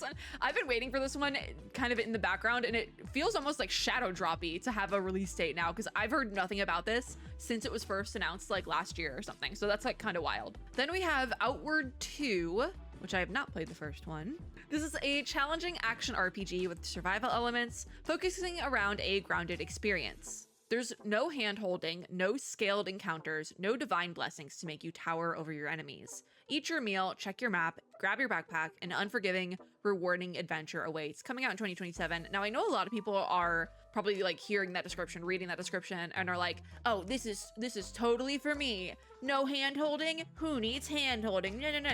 one. I've been waiting for this one kind of in the background, and it feels almost like shadow droppy to have a release date now, because I've heard nothing about this since it was first announced like last year or something. So that's like kind of wild. Then we have Outward 2, which I have not played the first one. This is a challenging action RPG with survival elements, focusing around a grounded experience. There's no hand-holding, no scaled encounters, no divine blessings to make you tower over your enemies. Eat your meal, check your map, grab your backpack, an unforgiving, rewarding adventure awaits. Coming out in 2027. Now, I know a lot of people are probably like hearing that description, reading that description, and are like, oh, this is totally for me. No hand-holding? Who needs hand-holding? No.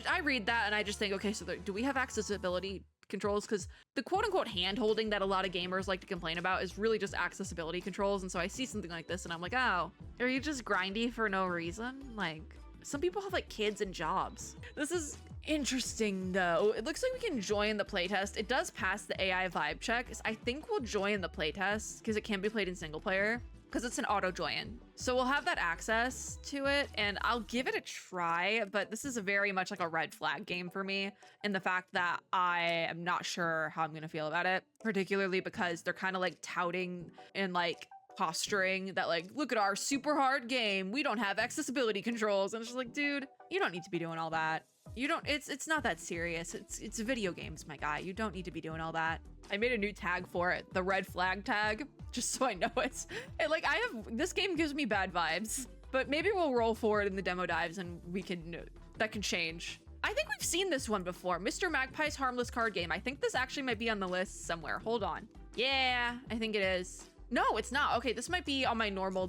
I read that and I just think, okay, so do we have accessibility controls? Because the quote-unquote hand-holding that a lot of gamers like to complain about is really just accessibility controls. And so I see something like this and I'm like, oh, are you just grindy for no reason? Like, some people have like kids and jobs. This is interesting though. It looks like we can join the playtest. It does pass the AI vibe check. I think we'll join the playtest because it can be played in single player, because it's an auto join. So we'll have that access to it, and I'll give it a try, but this is a very much like a red flag game for me, in the fact that I am not sure how I'm gonna feel about it, particularly because they're kind of like touting and like posturing that like, look at our super hard game, we don't have accessibility controls. And it's just like, dude, you don't need to be doing all that. You don't, it's not that serious. It's video games, my guy. You don't need to be doing all that. I made a new tag for it, the red flag tag, just so I know it's like, this game gives me bad vibes, but maybe we'll roll forward in the demo dives and that can change. I think we've seen this one before. Mr. Magpie's Harmless Card Game. I think this actually might be on the list somewhere. Hold on. Yeah, I think it is. No, it's not. Okay, this might be on my normal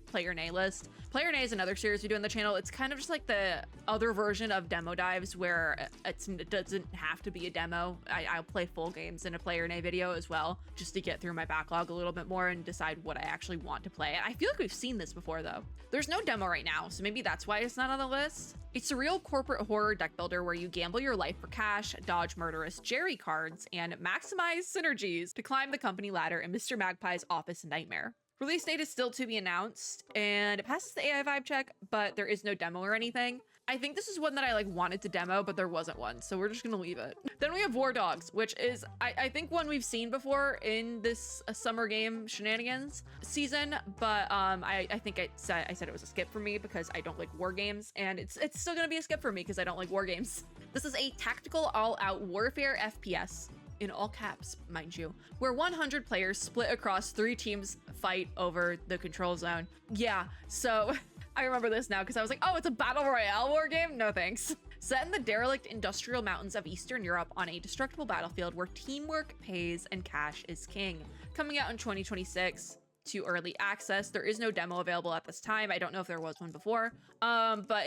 Player Nay list. Player Nay is another series we do on the channel. It's kind of just like the other version of demo dives where it doesn't have to be a demo. I'll play full games in a Player Nay video as well, just to get through my backlog a little bit more and decide what I actually want to play. I feel like we've seen this before though. There's no demo right now, so maybe that's why it's not on the list. A surreal corporate horror deck builder where you gamble your life for cash, dodge murderous Jerry cards, and maximize synergies to climb the company ladder in Mr. Magpie's office nightmare. Release date is still to be announced, and it passes the AI vibe check, but there is no demo or anything. I think this is one that I like wanted to demo, but there wasn't one, so we're just gonna leave it. Then we have War Dogs, which is I think one we've seen before in this summer game shenanigans season, but I think I said it was a skip for me because I don't like war games, and it's still gonna be a skip for me because I don't like war games. This is a tactical all-out warfare FPS, in all caps, mind you, where 100 players split across 3 teams fight over the control zone. Yeah, so I remember this now because I was like, oh, it's a battle royale war game? No thanks. Set in the derelict industrial mountains of Eastern Europe on a destructible battlefield where teamwork pays and cash is king. Coming out in 2026 to early access. There is no demo available at this time. I don't know if there was one before, but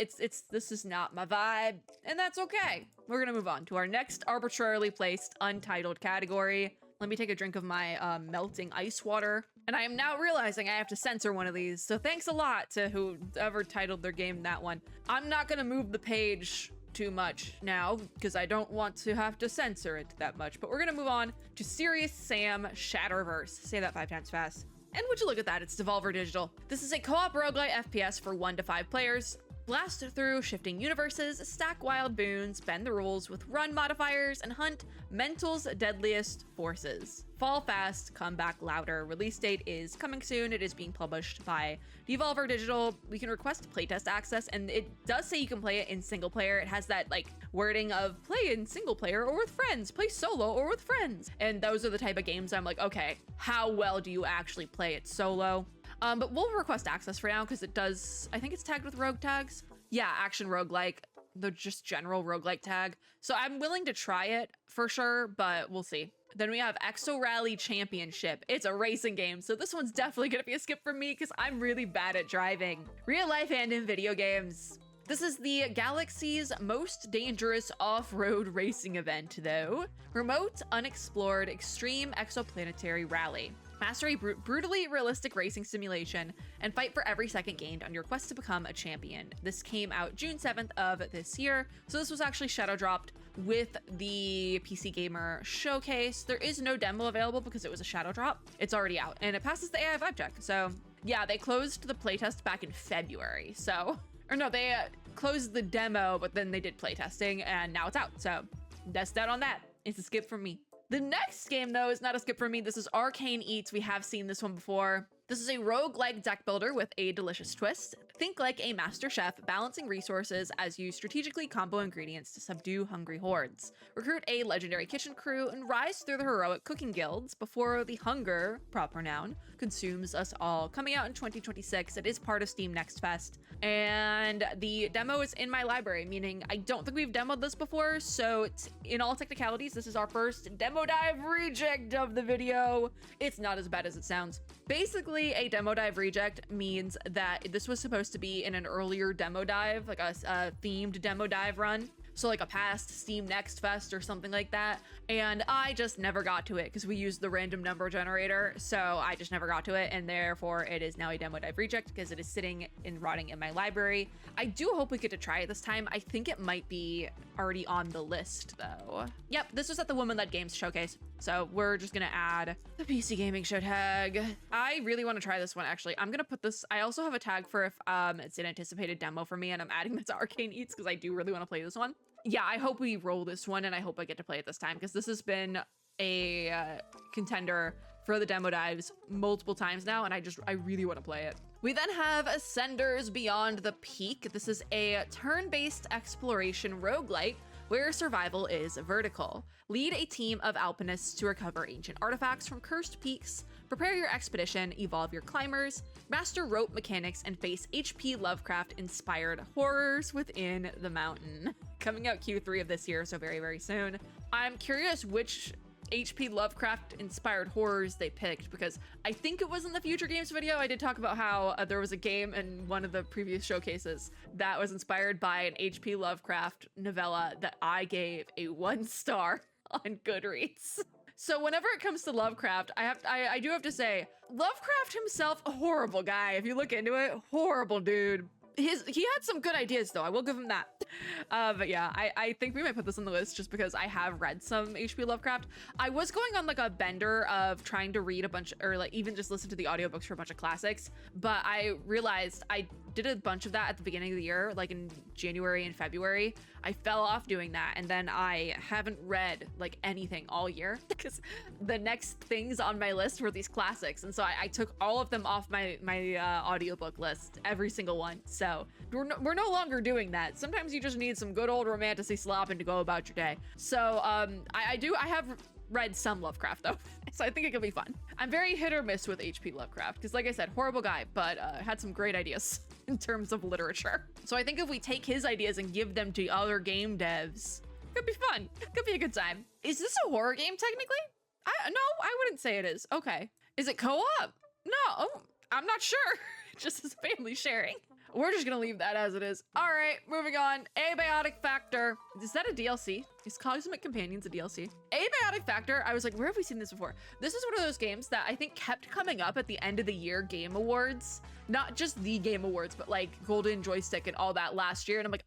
this is not my vibe, and that's okay. We're gonna move on to our next arbitrarily placed untitled category. Let me take a drink of my melting ice water. And I am now realizing I have to censor one of these. So thanks a lot to whoever titled their game that one. I'm not gonna move the page too much now because I don't want to have to censor it that much, but we're gonna move on to Serious Sam Shatterverse. Say that 5 times fast. And would you look at that, it's Devolver Digital. This is a co-op roguelite FPS for 1 to 5 players. Blast through shifting universes, stack wild boons, bend the rules with run modifiers, and hunt mental's deadliest forces. Fall fast, come back louder. Release date is coming soon. It is being published by Devolver Digital. We can request playtest access, and it does say you can play it in single player. It has that like wording of play in single player or with friends, play solo or with friends. And those are the type of games I'm like, okay, how well do you actually play it solo? But we'll request access for now because it does, I think it's tagged with rogue tags. Yeah, action roguelike, the just general roguelike tag. So I'm willing to try it for sure, but we'll see. Then we have Exo Rally Championship. It's a racing game, so this one's definitely gonna be a skip for me because I'm really bad at driving. Real life and in video games. This is the galaxy's most dangerous off-road racing event though. Remote, unexplored, extreme exoplanetary rally. Master a brutally realistic racing simulation and fight for every second gained on your quest to become a champion. This came out June 7th of this year. So this was actually shadow dropped with the PC Gamer showcase. There is no demo available because it was a shadow drop. It's already out and it passes the AI vibe check. So yeah, they closed the playtest back in February. So, or no, they closed the demo, but then they did playtesting and now it's out. So that's that on that. It's a skip from me. The next game, though, is not a skip for me. This is Arcane Eats. We have seen this one before. This is a roguelike deck builder with a delicious twist. Think like a master chef, balancing resources as you strategically combo ingredients to subdue hungry hordes. Recruit a legendary kitchen crew and rise through the heroic cooking guilds before the hunger, proper noun, consumes us all. Coming out in 2026, it is part of Steam Next Fest. And the demo is in my library, meaning I don't think we've demoed this before, so in all technicalities, this is our first demo dive reject of the video. It's not as bad as it sounds. Basically, a demo dive reject means that this was supposed to be in an earlier demo dive, like a themed demo dive run. So like a past Steam Next Fest or something like that. And I just never got to it because we used the random number generator. So I just never got to it. And therefore it is now a demo dive reject because it is sitting and rotting in my library. I do hope we get to try it this time. I think it might be already on the list though. Yep, this was at the Women Led Games showcase. So we're just gonna add the PC Gaming Show tag. I really want to try this one actually. I'm gonna put this, I also have a tag for if it's an anticipated demo for me, and I'm adding this to Arcane Eats because I do really want to play this one. Yeah, I hope we roll this one and I hope I get to play it this time because this has been a contender for the demo dives multiple times now, and I really want to play it. We then have Ascenders Beyond the Peak. This is a turn-based exploration roguelite where survival is vertical. Lead a team of alpinists to recover ancient artifacts from cursed peaks, prepare your expedition, evolve your climbers, master rope mechanics, and face H.P. Lovecraft-inspired horrors within the mountain. Coming out Q3 of this year, so very, very soon. I'm curious which H.P. Lovecraft-inspired horrors they picked, because I think it was in the Future Games video. I did talk about how there was a game in one of the previous showcases that was inspired by an H.P. Lovecraft novella that I gave a 1 star on Goodreads. So whenever it comes to Lovecraft, I do have to say, Lovecraft himself, a horrible guy. If you look into it, horrible dude. He had some good ideas though, I will give him that. But yeah, I think we might put this on the list just because I have read some HP Lovecraft. I was going on like a bender of trying to read a bunch, or like even just listen to the audiobooks for a bunch of classics, but I realized I did a bunch of that at the beginning of the year, like in January and February. I fell off doing that, and then I haven't read like anything all year because the next things on my list were these classics, and so I took all of them off my audiobook list, every single one. So we're no longer doing that. Sometimes you just need some good old romantasy slop and to go about your day. So I have read some Lovecraft though, so I think it could be fun. I'm very hit or miss with HP Lovecraft because, like I said, horrible guy, but had some great ideas in terms of literature. So I think if we take his ideas and give them to other game devs, could be fun. Could be a good time. Is this a horror game technically? No, I wouldn't say it is. Okay. Is it co-op? No, I'm not sure. Just as family sharing. We're just gonna leave that as it is. All right, moving on. Abiotic Factor. Is that a DLC? Is Cosmic Companions a DLC? Abiotic Factor, I was like, where have we seen this before? This is one of those games that I think kept coming up at the end of the year Game Awards. Not just the Game Awards, but like Golden Joystick and all that last year. And I'm like,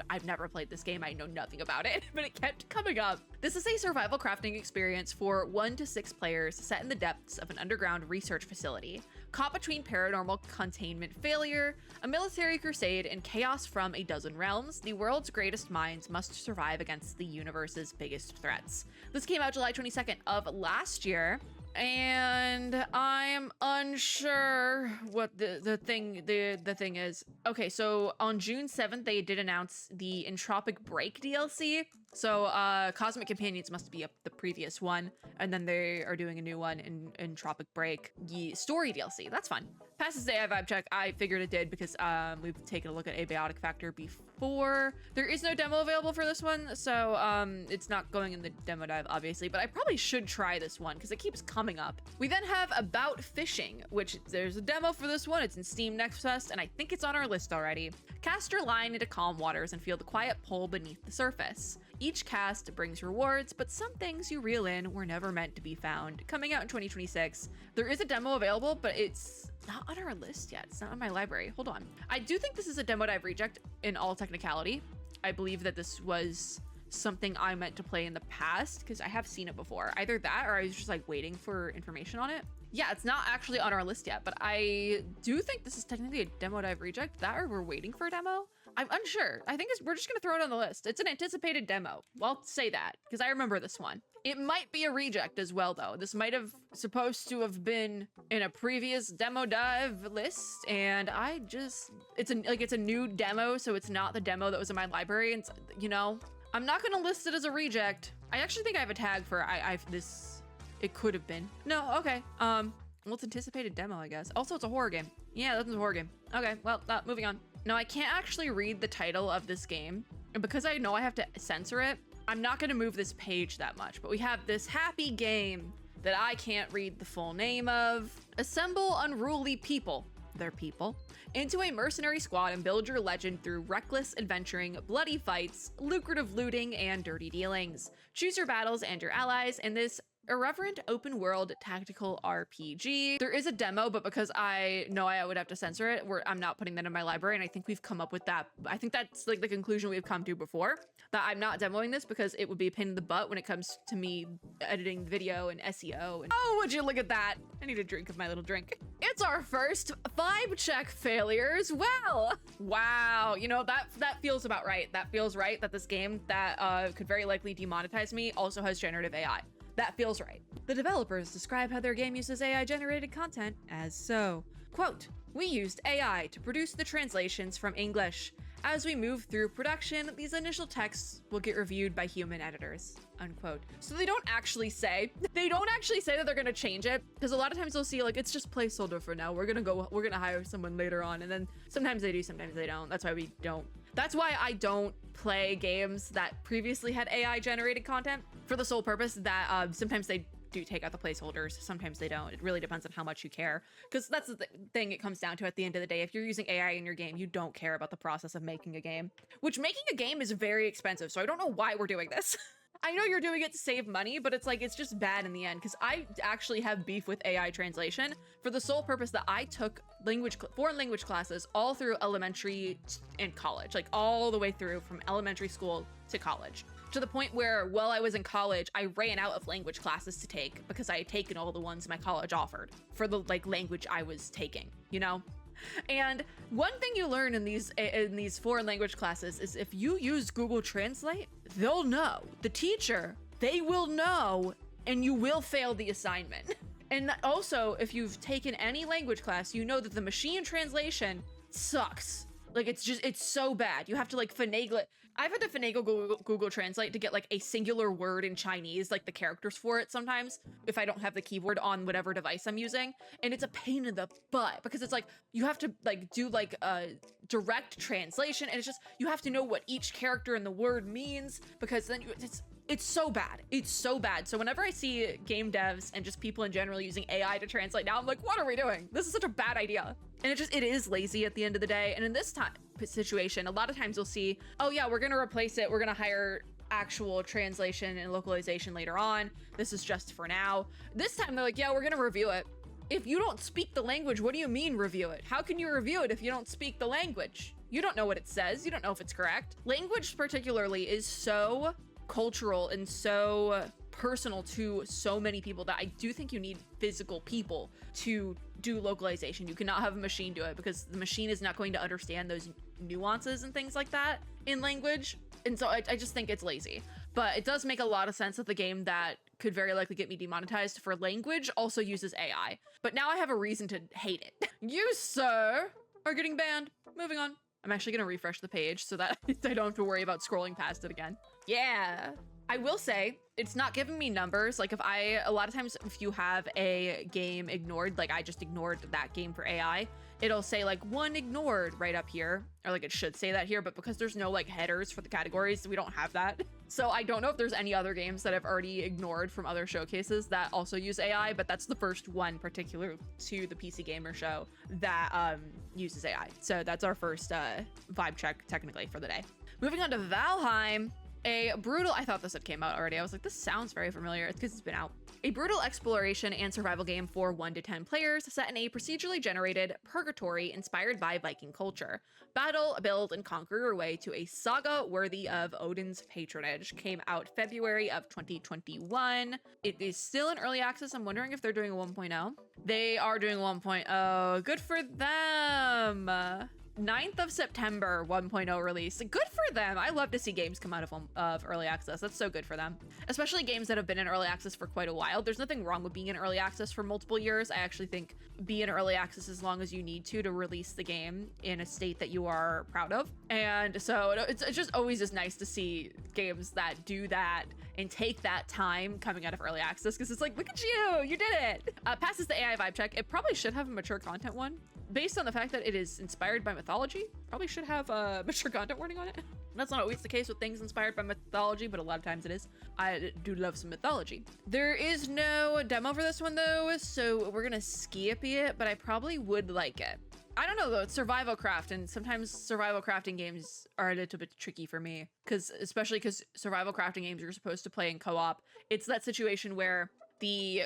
I've never played this game. I know nothing about it, but it kept coming up. This is a survival crafting experience for 1 to 6 players set in the depths of an underground research facility. Caught between paranormal containment failure, a military crusade, and chaos from a dozen realms, the world's greatest minds must survive against the universe's biggest threats. This came out July 22nd of last year, and I'm unsure what the thing is. Okay, so on June 7th, they did announce the Entropic Break DLC. So Cosmic Companions must be the previous one, and then they are doing a new one in Entropic Break, the story DLC. That's fun. Passes the AI vibe check. I figured it did because we've taken a look at Abiotic Factor before. There is no demo available for this one, so it's not going in the demo dive, obviously, but I probably should try this one because it keeps coming up. We then have About Fishing, which there's a demo for this one. It's in Steam Next Fest, and I think it's on our list already. Cast your line into calm waters and feel the quiet pull beneath the surface. Each cast brings rewards, but some things you reel in were never meant to be found. Coming out in 2026. There is a demo available, but it's not on our list yet. It's not on my library. Hold on. I do think this is a demo dive reject in all technicality. I believe that this was something I meant to play in the past because I have seen it before. Either that or I was just like waiting for information on it. Yeah, it's not actually on our list yet, but I do think this is technically a demo dive reject. That or we're waiting for a demo. I'm unsure. I think we're just gonna throw it on the list. It's an anticipated demo. Well, I'll say that because I remember this one. It might be a reject as well though. This might have supposed to have been in a previous demo dive list, and it's a new demo, so it's not the demo that was in my library, and you know, I'm not gonna list it as a reject. I actually think I have a tag for this. It could have been. No, okay. Well, it's anticipated demo, I guess. Also, it's a horror game. Yeah, that's a horror game. Okay, well, moving on. Now, I can't actually read the title of this game, and because I know I have to censor it, I'm not gonna move this page that much, but we have this happy game that I can't read the full name of. Assemble unruly people, they're people, into a mercenary squad and build your legend through reckless adventuring, bloody fights, lucrative looting, and dirty dealings. Choose your battles and your allies in this irreverent open world tactical RPG. There is a demo, but because I know I would have to censor it, I'm not putting that in my library, and I think we've come up with that. I think that's like the conclusion we've come to before, that I'm not demoing this because it would be a pain in the butt when it comes to me editing video and SEO. And oh, would you look at that? I need a drink of my little drink. It's our first vibe check failures. Well, wow, you know, that feels about right. That feels right that this game that could very likely demonetize me also has generative AI. That feels right. The developers describe how their game uses AI-generated content as so. Quote, "We used AI to produce the translations from English. As we move through production, these initial texts will get reviewed by human editors." Unquote. So they don't actually say that they're gonna change it, because a lot of times they'll see like, it's just placeholder for now. We're gonna hire someone later on, and then sometimes they do, sometimes they don't. That's why I don't play games that previously had AI generated content, for the sole purpose that sometimes they do take out the placeholders, sometimes they don't. It really depends on how much you care, because that's the thing it comes down to at the end of the day. If you're using AI in your game, you don't care about the process of making a game, which making a game is very expensive, so I don't know why we're doing this. I know you're doing it to save money, but it's like, it's just bad in the end, because I actually have beef with AI translation for the sole purpose that I took foreign language classes all through elementary and college, like all the way through from elementary school to college, to the point where while I was in college, I ran out of language classes to take because I had taken all the ones my college offered for the like language I was taking, you know? And one thing you learn in these foreign language classes is if you use Google Translate, they'll know. The teacher, they will know, and you will fail the assignment. And also, if you've taken any language class, you know that the machine translation sucks. Like, it's so bad. You have to like finagle it. I've had to finagle Google Translate to get like a singular word in Chinese, like the characters for it sometimes, if I don't have the keyboard on whatever device I'm using. And it's a pain in the butt because it's like, you have to like do like a direct translation, and it's just, you have to know what each character in the word means, because then it's so bad. It's so bad. So whenever I see game devs and just people in general using AI to translate now, I'm like, what are we doing? This is such a bad idea. And it is lazy at the end of the day. And in this situation, a lot of times you'll see, oh yeah, we're gonna replace it. We're gonna hire actual translation and localization later on. This is just for now. This time they're like, yeah, we're gonna review it. If you don't speak the language, what do you mean review it? How can you review it if you don't speak the language? You don't know what it says. You don't know if it's correct. Language particularly is so cultural and so personal to so many people that I do think you need physical people to do localization. You cannot have a machine do it because the machine is not going to understand those nuances and things like that in language. And so I just think it's lazy. But it does make a lot of sense that the game that could very likely get me demonetized for language also uses AI. But now I have a reason to hate it. You, sir, are getting banned. Moving on. I'm actually gonna refresh the page so that I don't have to worry about scrolling past it again. Yeah. I will say, it's not giving me numbers. Like a lot of times if you have a game ignored, like I just ignored that game for AI, it'll say like 1 ignored right up here, or like it should say that here, but because there's no like headers for the categories, we don't have that. So I don't know if there's any other games that I've already ignored from other showcases that also use AI, but that's the first one particular to the PC Gamer show that uses AI. So that's our first vibe check technically for the day. Moving on to Valheim. A brutal, I thought this had came out already. I was like, this sounds very familiar. It's because it's been out. A brutal exploration and survival game for 1 to 10 players set in a procedurally generated purgatory inspired by Viking culture. Battle, build, and conquer your way to a saga worthy of Odin's patronage. Came out February of 2021. It is still in early access. I'm wondering if they're doing a 1.0. They are doing a 1.0. Good for them. 9th of September 1.0 release. Good for them. I love to see games come out of early access. That's so good for them. Especially games that have been in early access for quite a while. There's nothing wrong with being in early access for multiple years. I actually think be in early access as long as you need to release the game in a state that you are proud of. And so it's just always just nice to see games that do that and take that time coming out of early access, because it's like, look at you did it. Passes the AI vibe check. It probably should have a mature content one. Based on the fact that it is inspired by mythology, probably should have a mature content warning on it. That's not always the case with things inspired by mythology, but a lot of times it is. I do love some mythology. There is no demo for this one though, so we're gonna skip it, but I probably would like it. I don't know though, it's survival craft, and sometimes survival crafting games are a little bit tricky for me, especially because survival crafting games you're supposed to play in co-op. It's that situation where the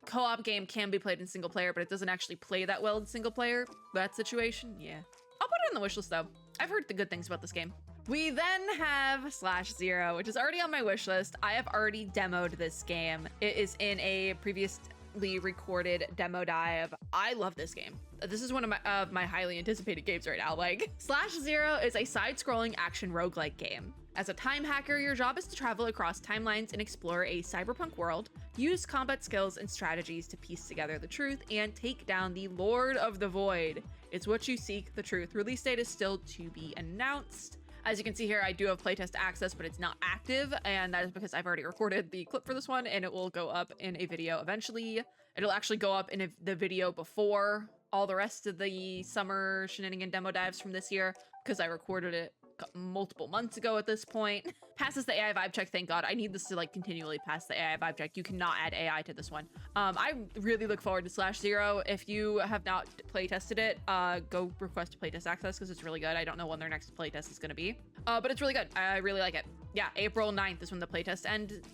co-op game can be played in single player, but it doesn't actually play that well in single player. That situation, yeah. I'll put it on the wish list though. I've heard the good things about this game. We then have /0, which is already on my wish list. I have already demoed this game. It is in a previously recorded demo dive. I love this game. This is one of my highly anticipated games right now. Like, /0 is a side-scrolling action roguelike game. As a time hacker, your job is to travel across timelines and explore a cyberpunk world, use combat skills and strategies to piece together the truth, and take down the Lord of the Void. It's what you seek, the truth. Release date is still to be announced. As you can see here, I do have playtest access, but it's not active, and that is because I've already recorded the clip for this one, and it will go up in a video eventually. It'll actually go up in the video before all the rest of the summer shenanigan demo dives from this year, because I recorded it multiple months ago at this point. Passes the AI vibe check, thank God. I need this to like continually pass the AI vibe check. You cannot add AI to this one. I really look forward to /0. If you have not play tested it, go request playtest access because it's really good. I don't know when their next playtest is going to be, but it's really good. I really like it. Yeah, April 9th is when the playtest ended.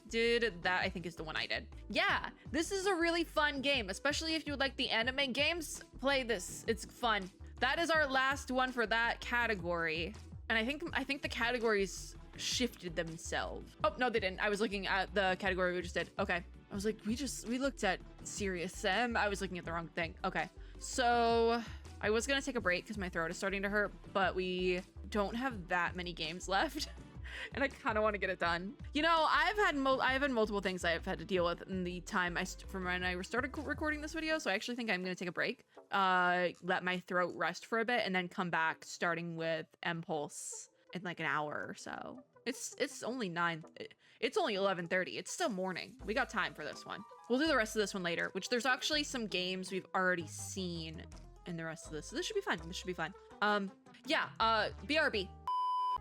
That I think is the one I did. Yeah, this is a really fun game, especially if you like the anime games. Play this, it's fun. That is our last one for that category. And I think the categories shifted themselves. Oh, no, they didn't. I was looking at the category we just did. Okay. I was like, we looked at Serious Sam. I was looking at the wrong thing. Okay. So I was gonna take a break because my throat is starting to hurt, but we don't have that many games left. And I kind of want to get it done. You know, I've had multiple things I've had to deal with in the time from when I started recording this video. So I actually think I'm going to take a break, let my throat rest for a bit, and then come back starting with Impulse in like an hour or so. It's only 11:30. It's still morning. We got time for this one. We'll do the rest of this one later, which there's actually some games we've already seen in the rest of this. So this should be fun. This should be fun. BRB.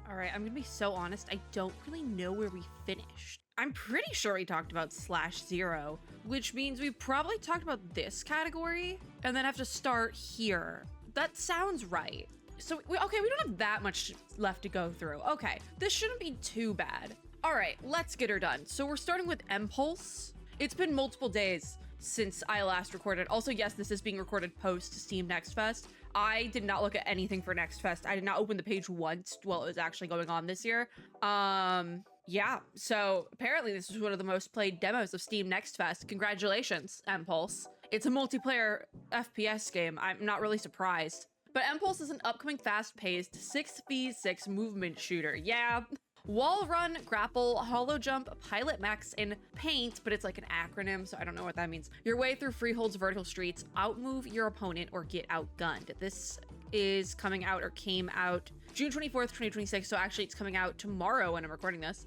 All right, I'm gonna be so honest. I don't really know where we finished. I'm pretty sure we talked about /0, which means we probably talked about this category and then have to start here. That sounds right. So, okay, we don't have that much left to go through. Okay, this shouldn't be too bad. All right, let's get her done. So we're starting with Impulse. It's been multiple days since I last recorded. Also, yes, this is being recorded post Steam Next Fest. I did not look at anything for Next Fest. I did not open the page once while it was actually going on this year. Yeah, so apparently this was one of the most played demos of Steam Next Fest. Congratulations, Impulse. It's a multiplayer FPS game. I'm not really surprised. But Impulse is an upcoming fast-paced 6v6 movement shooter. Yeah. Wall run, grapple, hollow jump, pilot max, and paint, but it's like an acronym, so I don't know what that means. Your way through Freehold's vertical streets, outmove your opponent, or get outgunned. This is coming out, or came out, June 24th, 2026, so actually it's coming out tomorrow when I'm recording this,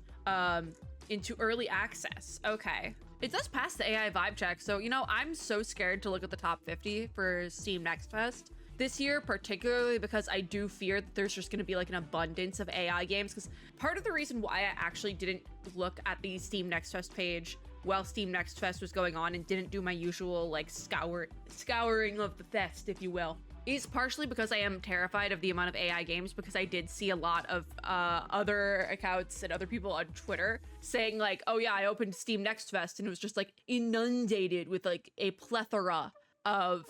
into early access. Okay. It does pass the AI vibe check, so, you know, I'm so scared to look at the top 50 for Steam Next Fest this year, particularly because I do fear that there's just going to be like an abundance of AI games, because part of the reason why I actually didn't look at the Steam Next Fest page while Steam Next Fest was going on and didn't do my usual like scouring of the fest, if you will, is partially because I am terrified of the amount of AI games, because I did see a lot of other accounts and other people on Twitter saying like, oh yeah, I opened Steam Next Fest and it was just like inundated with like a plethora of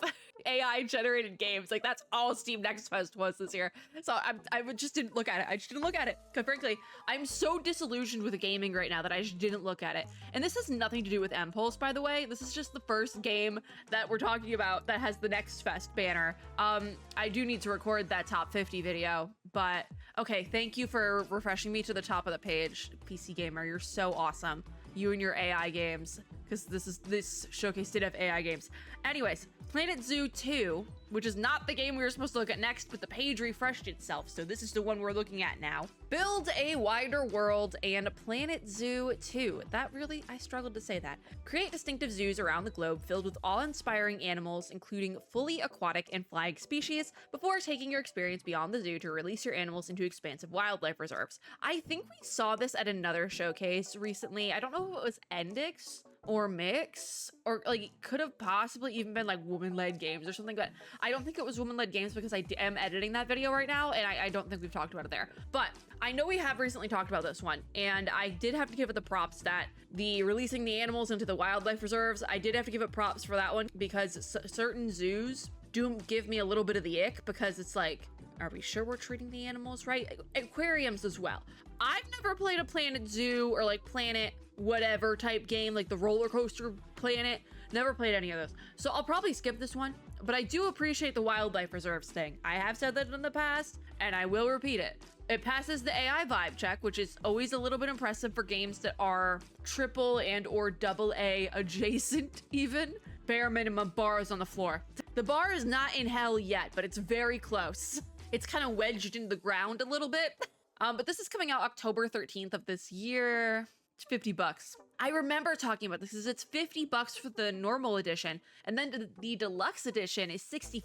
AI generated games. Like that's all Steam Next Fest was this year. So I just didn't look at it. I just didn't look at it because frankly, I'm so disillusioned with gaming right now that I just didn't look at it. And this has nothing to do with Impulse, by the way. This is just the first game that we're talking about that has the Next Fest banner. I do need to record that top 50 video, but okay, thank you for refreshing me to the top of the page, PC Gamer. You're so awesome. You and your AI games, because this showcase did have AI games. Anyways, Planet Zoo 2, which is not the game we were supposed to look at next, but the page refreshed itself, so this is the one we're looking at now. Build a wider world and Planet Zoo 2. That really, I struggled to say that. Create distinctive zoos around the globe filled with awe-inspiring animals, including fully aquatic and flying species, before taking your experience beyond the zoo to release your animals into expansive wildlife reserves. I think we saw this at another showcase recently. I don't know if it was Endix or Mix, or like it could have possibly even been like woman-led games or something, but I don't think it was woman-led games because I am editing that video right now and I don't think we've talked about it there. But I know we have recently talked about this one, and I did have to give it the props that the releasing the animals into the wildlife reserves, I did have to give it props for that one, because certain zoos do give me a little bit of the ick, because it's like, are we sure we're treating the animals right? Aquariums as well. I've never played a Planet Zoo or like Planet whatever type game, like the roller coaster Planet. Never played any of those. So I'll probably skip this one, but I do appreciate the wildlife reserves thing. I have said that in the past, and I will repeat it. It passes the AI vibe check, which is always a little bit impressive for games that are triple and or double A adjacent even. Bare minimum bars on the floor. The bar is not in hell yet, but it's very close. It's kind of wedged into the ground a little bit. But this is coming out October 13th of this year. It's $50. I remember talking about this because it's $50 for the normal edition, and then the deluxe edition is $65.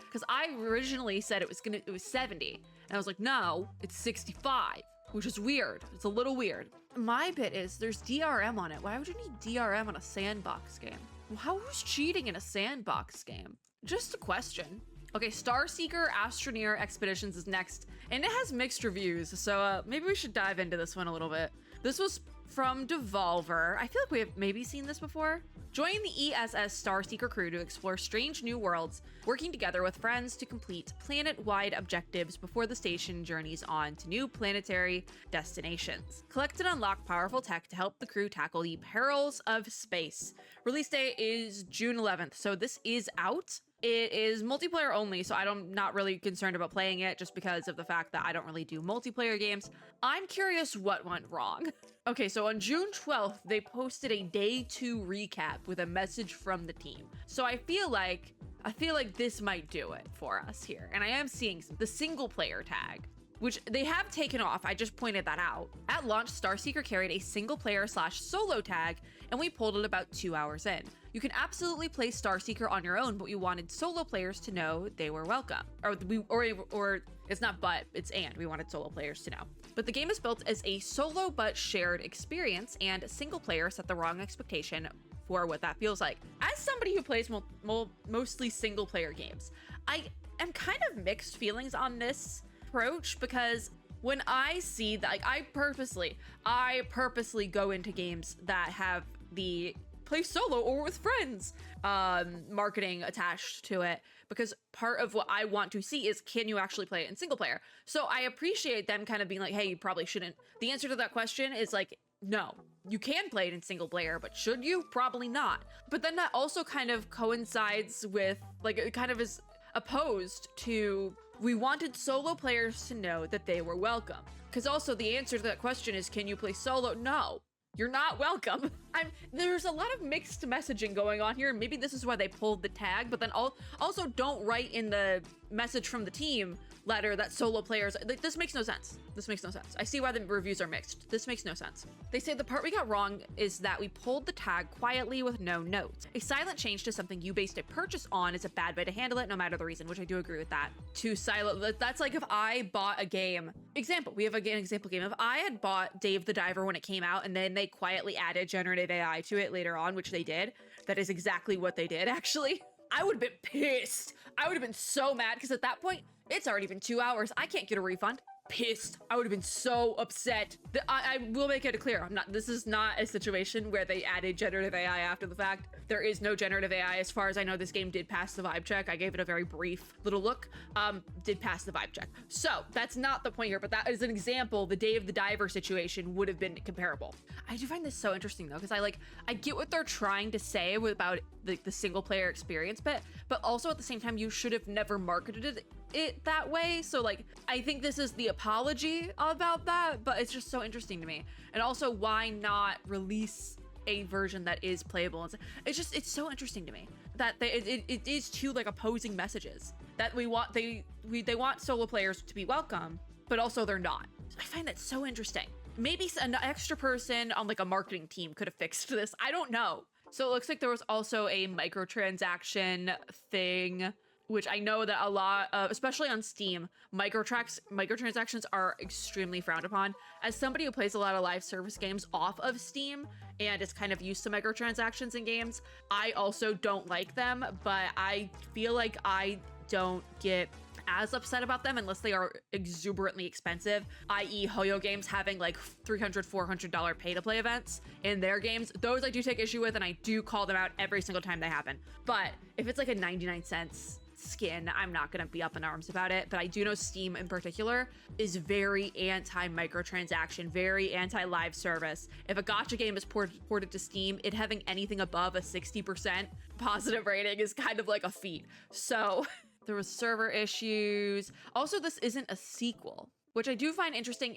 Because I originally said it was 70, and I was like, no, it's 65, which is weird. It's a little weird. My bit is there's DRM on it. Why would you need DRM on a sandbox game? Who's cheating in a sandbox game? Just a question. Okay, Starseeker Astroneer Expeditions is next, and it has mixed reviews, so maybe we should dive into this one a little bit. This was from Devolver. I feel like we have maybe seen this before. Join the ESS Starseeker crew to explore strange new worlds, working together with friends to complete planet-wide objectives before the station journeys on to new planetary destinations. Collect and unlock powerful tech to help the crew tackle the perils of space. Release date is June 11th, so this is out. It is multiplayer only, so I'm not really concerned about playing it just because of the fact that I don't really do multiplayer games. I'm curious what went wrong. Okay, so on June 12th, they posted a day 2 recap with a message from the team. So I feel like this might do it for us here. And I am seeing the single player tag, which they have taken off. I just pointed that out. At launch, Starseeker carried a single player / solo tag, and we pulled it about 2 hours in. You can absolutely play Starseeker on your own, but we wanted solo players to know they were welcome. Or it's not but, it's and. We wanted solo players to know. But the game is built as a solo but shared experience, and single player set the wrong expectation for what that feels like. As somebody who plays mostly single player games, I am kind of mixed feelings on this approach, because when I see that, like, I purposely go into games that have the play solo or with friends marketing attached to it, because part of what I want to see is, can you actually play it in single player? So I appreciate them kind of being like, hey, you probably shouldn't. The answer to that question is like, no, you can play it in single player, but should you? Probably not. But then that also kind of coincides with, like, it kind of is opposed to, we wanted solo players to know that they were welcome. Because also the answer to that question is, can you play solo? No, you're not welcome. There's a lot of mixed messaging going on here. Maybe this is why they pulled the tag, but then also don't write in the message from the team letter that solo players, this makes no sense. This makes no sense. I see why the reviews are mixed. This makes no sense. They say the part we got wrong is that we pulled the tag quietly with no notes. A silent change to something you based a purchase on is a bad way to handle it, no matter the reason, which I do agree with that. Too silent, that's like if I bought a game, we have an example game. If I had bought Dave the Diver when it came out, and then they quietly added generative AI to it later on, which they did, that is exactly what they did, actually. I would have been pissed. I would have been so mad, because at that point, it's already been 2 hours. I can't get a refund. Pissed. I would have been so upset. I will make it clear. This is not a situation where they added generative AI after the fact. There is no generative AI. As far as I know, this game did pass the vibe check. I gave it a very brief little look. Did pass the vibe check. So that's not the point here, but that is an example. The Day of the Diver situation would have been comparable. I do find this so interesting though, because I get what they're trying to say about the single player experience, but also at the same time, you should have never marketed it that way. So like, I think this is the apology about that, but it's just so interesting to me. And also, why not release a version that is playable? It's so interesting to me that it is two like opposing messages, that they want solo players to be welcome, but also they're not. I find that so interesting. Maybe an extra person on like a marketing team could have fixed this. I don't know. So it looks like there was also a microtransaction thing, which I know that a lot of, especially on Steam, microtransactions are extremely frowned upon. As somebody who plays a lot of live service games off of Steam and is kind of used to microtransactions in games, I also don't like them, but I feel like I don't get as upset about them unless they are exuberantly expensive, i.e. Hoyo Games having like $300, $400 pay-to-play events in their games. Those I do take issue with, and I do call them out every single time they happen. But if it's like a 99 cents skin, I'm not gonna be up in arms about it. But I do know Steam in particular is very anti-microtransaction, very anti-live service. If a gacha game is ported to Steam, it having anything above a 60% positive rating is kind of like a feat. So there was server issues. Also, this isn't a sequel, which I do find interesting.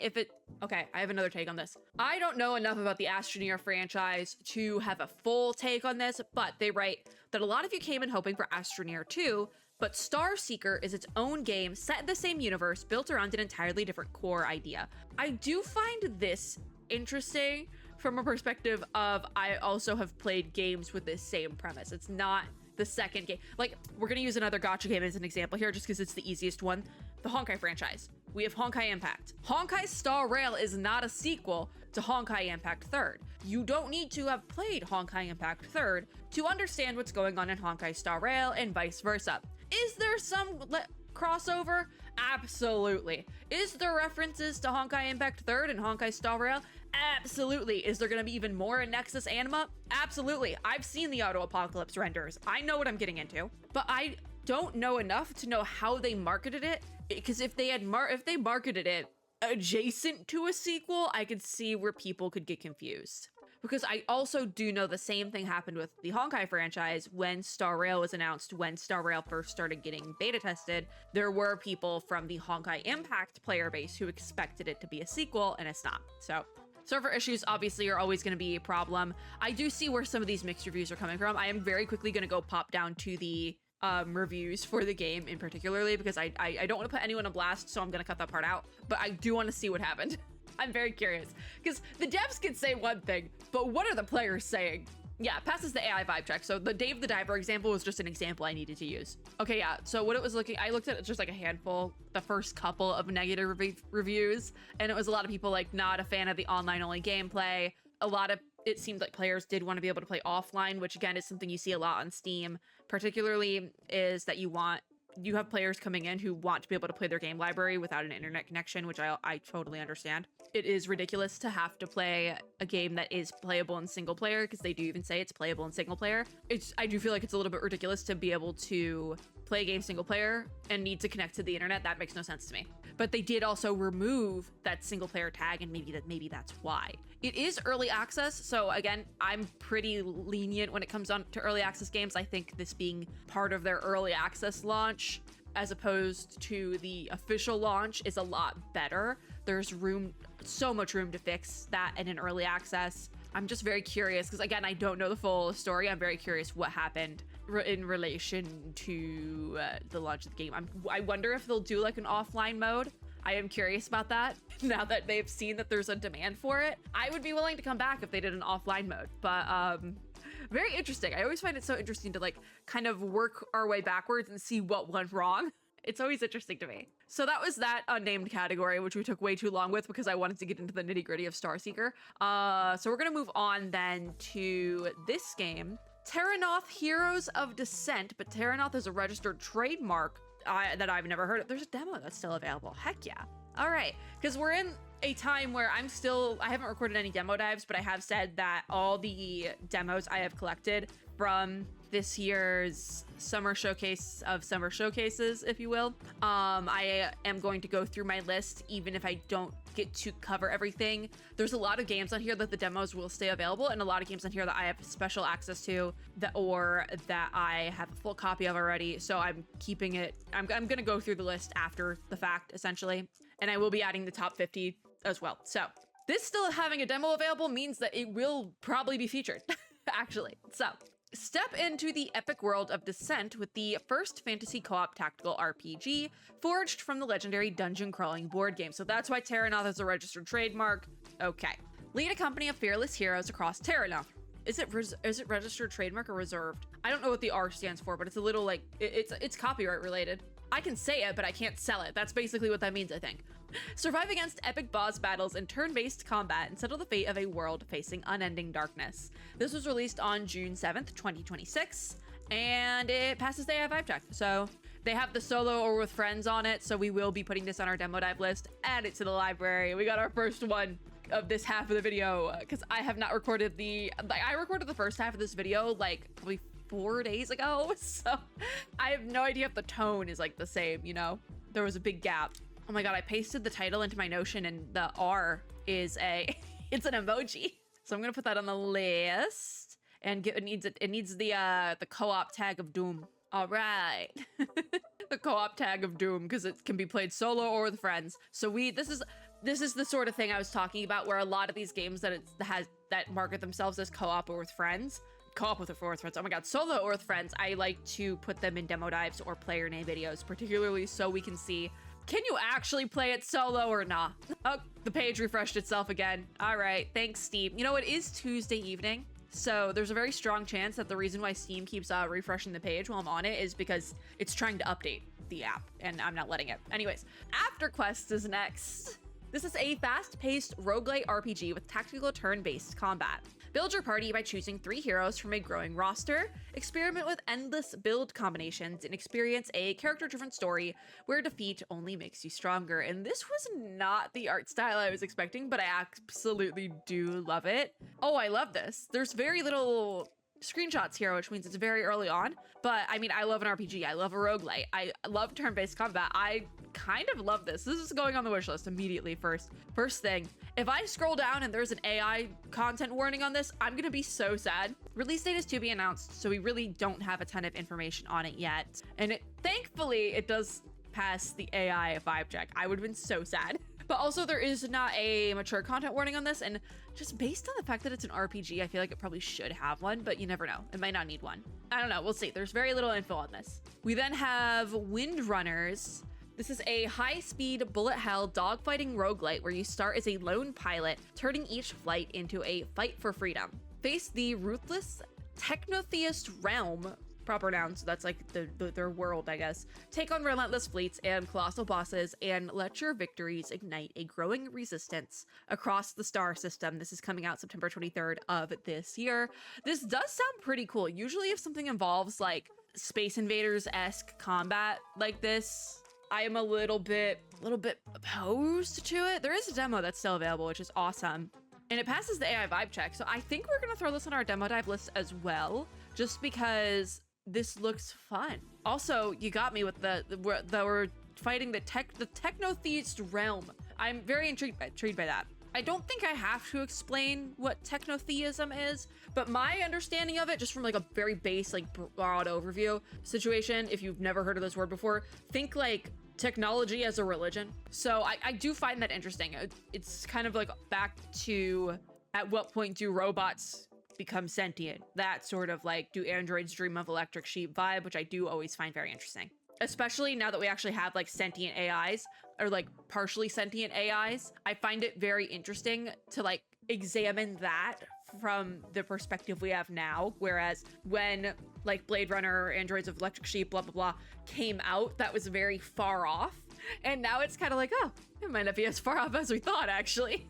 Okay, I have another take on this. I don't know enough about the Astroneer franchise to have a full take on this, but they write that a lot of you came in hoping for Astroneer 2, but Starseeker is its own game set in the same universe, built around an entirely different core idea. I do find this interesting from a perspective of, I also have played games with this same premise. It's not the second game. Like, we're gonna use another gacha game as an example here, just because it's the easiest one. The Honkai franchise. We have Honkai Impact. Honkai Star Rail is not a sequel to Honkai Impact 3rd. You don't need to have played Honkai Impact 3rd to understand what's going on in Honkai Star Rail, and vice versa. Is there some crossover? Absolutely. Is there references to Honkai Impact 3rd and Honkai Star Rail? Absolutely. Is there going to be even more in Nexus Anima? Absolutely. I've seen the Auto Apocalypse renders. I know what I'm getting into, but I don't know enough to know how they marketed it, because if they marketed it adjacent to a sequel, I could see where people could get confused. Because I also do know the same thing happened with the Honkai franchise when Star Rail was announced. When Star Rail first started getting beta tested, there were people from the Honkai Impact player base who expected it to be a sequel, and it's not. So server issues obviously are always going to be a problem. I do see where some of these mixed reviews are coming from. I am very quickly going to go pop down to the reviews for the game in particularly, because I don't want to put anyone on blast, so I'm going to cut that part out. But I do want to see what happened. I'm very curious, because the devs can say one thing, but what are the players saying? Yeah, passes the AI vibe check. So the Dave the Diver example was just an example I needed to use. Okay, yeah, so what it was looking, I looked at just like a handful, the first couple of negative reviews, and it was a lot of people like not a fan of the online only gameplay. It seemed like players did want to be able to play offline, which again is something you see a lot on Steam, particularly is that you have players coming in who want to be able to play their game library without an internet connection, which I totally understand. It is ridiculous to have to play a game that is playable in single player, because they do even say it's playable in single player. I do feel like it's a little bit ridiculous to be able to play a game single player and need to connect to the internet. That makes no sense to me. But they did also remove that single player tag, and maybe that's why. It is early access, so again, I'm pretty lenient when it comes on to early access games. I think this being part of their early access launch as opposed to the official launch is a lot better. There's so much room to fix that in an early access. I'm just very curious, because again, I don't know the full story. I'm very curious what happened in relation to the launch of the game. I wonder if they'll do like an offline mode. I am curious about that now that they've seen that there's a demand for it. I would be willing to come back if they did an offline mode, but very interesting. I always find it so interesting to like kind of work our way backwards and see what went wrong. It's always interesting to me. So that was that unnamed category, which we took way too long with because I wanted to get into the nitty gritty of Starseeker. So we're gonna move on then to this game, Terranoth Heroes of Descent, but Terranoth is a registered trademark that I've never heard of. There's a demo that's still available. Heck yeah. All right, because we're in a time where I haven't recorded any demo dives, but I have said that all the demos I have collected from this year's summer showcase of summer showcases, if you will, I am going to go through my list, even if I don't get to cover everything. There's a lot of games on here that the demos will stay available, and a lot of games on here that I have special access to or that I have a full copy of already. So I'm keeping it. I'm gonna go through the list after the fact, essentially, and I will be adding the top 50 as well. So this still having a demo available means that it will probably be featured, actually. So step into the epic world of Descent with the first fantasy co-op tactical RPG forged from the legendary dungeon crawling board game. So that's why Terranoth is a registered trademark. Okay. Lead a company of fearless heroes across Terranoth. Is it registered trademark or reserved? I don't know what the R stands for, but it's a little like, it's copyright related. I can say it, but I can't sell it. That's basically what that means, I think. Survive against epic boss battles and turn-based combat and settle the fate of a world facing unending darkness. This was released on June 7th, 2026, and it passes the AI vibe check. So they have the solo or with friends on it, so we will be putting this on our demo dive list. Add it to the library. We got our first one of this half of the video, because I have not recorded I recorded the first half of this video like probably 4 days ago, so I have no idea if the tone is like the same, you know? There was a big gap. Oh my god, I pasted the title into my Notion and the R is it's an emoji. So I'm gonna put that on the list, and it needs the co-op tag of Doom. All right. The co-op tag of Doom, because it can be played solo or with friends. So this is the sort of thing I was talking about, where a lot of these games that market themselves as co-op or with friends, co-op with friends, oh my god, solo or with friends, I like to put them in demo dives or player name videos, particularly so we can see, can you actually play it solo or not? Oh, the page refreshed itself again. All right, thanks, Steam. You know, it is Tuesday evening, so there's a very strong chance that the reason why Steam keeps refreshing the page while I'm on it is because it's trying to update the app, and I'm not letting it. Anyways, After Quest is next. This is a fast-paced roguelite RPG with tactical turn-based combat. Build your party by choosing 3 heroes from a growing roster, experiment with endless build combinations, and experience a character-driven story where defeat only makes you stronger. And this was not the art style I was expecting, but I absolutely do love it. Oh, I love this. There's very little screenshots here, which means it's very early on, but I mean, I love an RPG. I love a roguelite. I love turn-based combat. I kind of love this. This is going on the wish list immediately. First thing, if I scroll down and there's an AI content warning on this, I'm gonna be so sad. Release date is to be announced, so we really don't have a ton of information on it yet. And thankfully, it does pass the AI vibe check. I would have been so sad. But also there is not a mature content warning on this, and just based on the fact that it's an RPG, I feel like it probably should have one, but you never know. It might not need one. I don't know, we'll see. There's very little info on this. We then have Windrunners. This is a high-speed bullet hell dogfighting roguelite where you start as a lone pilot, turning each flight into a fight for freedom. Face the ruthless technotheist realm, proper noun, so that's like their world, I guess. Take on relentless fleets and colossal bosses and let your victories ignite a growing resistance across the star system. This is coming out September 23rd of this year. This does sound pretty cool. Usually if something involves like Space Invaders-esque combat like this, I am a little bit opposed to it. There is a demo that's still available, which is awesome. And it passes the AI vibe check. So I think we're gonna throw this on our demo dive list as well, just because this looks fun. Also, you got me with we're fighting the technotheist realm. I'm very intrigued by that. I don't think I have to explain what technotheism is, but my understanding of it, just from like a very base, like broad overview situation, if you've never heard of this word before, think like technology as a religion. So I do find that interesting. It's kind of like back to at what point do robots become sentient? That sort of like, do androids dream of electric sheep vibe, which I do always find very interesting. Especially now that we actually have like sentient AIs or like partially sentient AIs. I find it very interesting to like examine that from the perspective we have now. Whereas when like Blade Runner or Androids of Electric Sheep, blah, blah, blah, came out, that was very far off. And now it's kind of like, oh, it might not be as far off as we thought, actually.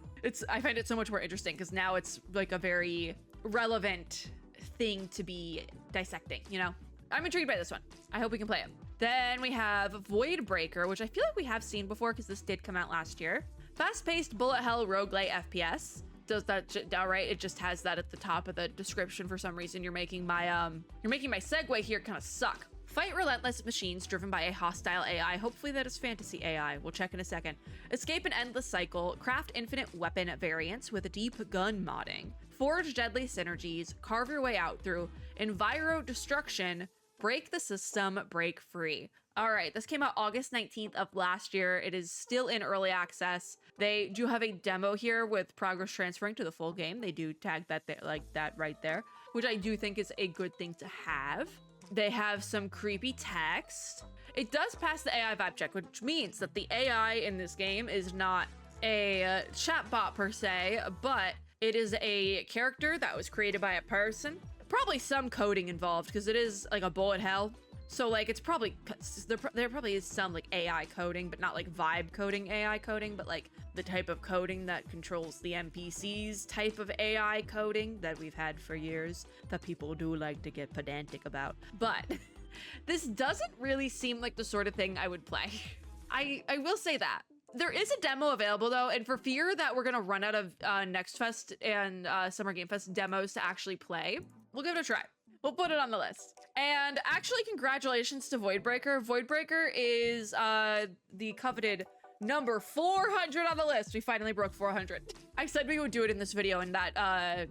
I find it so much more interesting because now it's like a very relevant thing to be dissecting, you know? I'm intrigued by this one. I hope we can play it. Then we have Void Breaker, which I feel like we have seen before because this did come out last year. Fast-paced bullet hell roguelite FPS. Does that right? It just has that at the top of the description for some reason. You're making my segue here kind of suck. Fight relentless machines driven by a hostile AI. Hopefully that is fantasy AI. We'll check in a second. Escape an endless cycle. Craft infinite weapon variants with deep gun modding. Forge deadly synergies. Carve your way out through enviro destruction. Break the system, break free. All right, this came out August 19th of last year. It is still in early access. They do have a demo here with progress transferring to the full game. They do tag that there, like that right there, which I do think is a good thing to have. They have some creepy text. It does pass the AI vibe check, which means that the AI in this game is not a chatbot per se, but it is a character that was created by a person. Probably some coding involved because it is like a bullet hell. So like it's probably, there probably is some like AI coding, but not like vibe coding AI coding, but like the type of coding that controls the NPCs type of AI coding that we've had for years that people do like to get pedantic about. But this doesn't really seem like the sort of thing I would play. I will say that. There is a demo available though, and for fear that we're gonna run out of Next Fest and Summer Game Fest demos to actually play, we'll give it a try. We'll put it on the list. And actually, congratulations to Voidbreaker. Voidbreaker is the coveted number 400 on the list. We finally broke 400. I said we would do it in this video, and that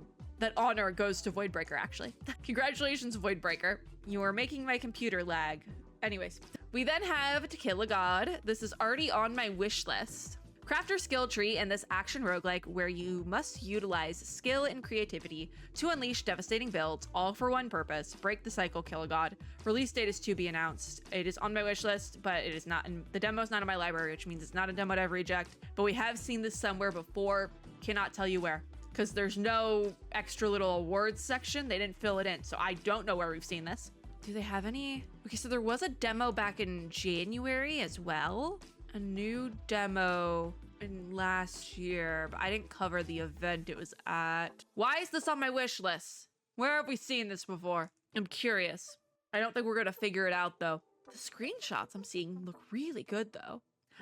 honor goes to Voidbreaker, actually. Congratulations, Voidbreaker. You are making my computer lag. Anyways, we then have To Kill a God. This is already on my wish list. Craft your skill tree in this action roguelike where you must utilize skill and creativity to unleash devastating builds, all for one purpose: break the cycle, kill a god. Release date is to be announced. It is on my wish list, but it is not the demo is not in my library, which means it's not a demo to reject. But we have seen this somewhere before. Cannot tell you where, because there's no extra little awards section. They didn't fill it in, so I don't know where we've seen this. Do they have any? Okay, so there was a demo back in January as well. A new demo in last year, but I didn't cover the event it was at. Why is this on my wish list? Where have we seen this before? I'm curious. I don't think we're gonna figure it out though. The screenshots I'm seeing look really good though.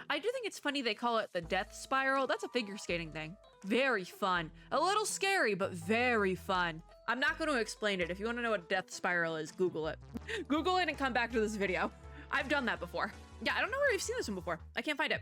I do think it's funny they call it the death spiral. That's a figure skating thing. Very fun. A little scary, but very fun. I'm not going to explain it. If you want to know what death spiral is, Google it. Google it and come back to this video. I've done that before. Yeah, I don't know where we've seen this one before. I can't find it.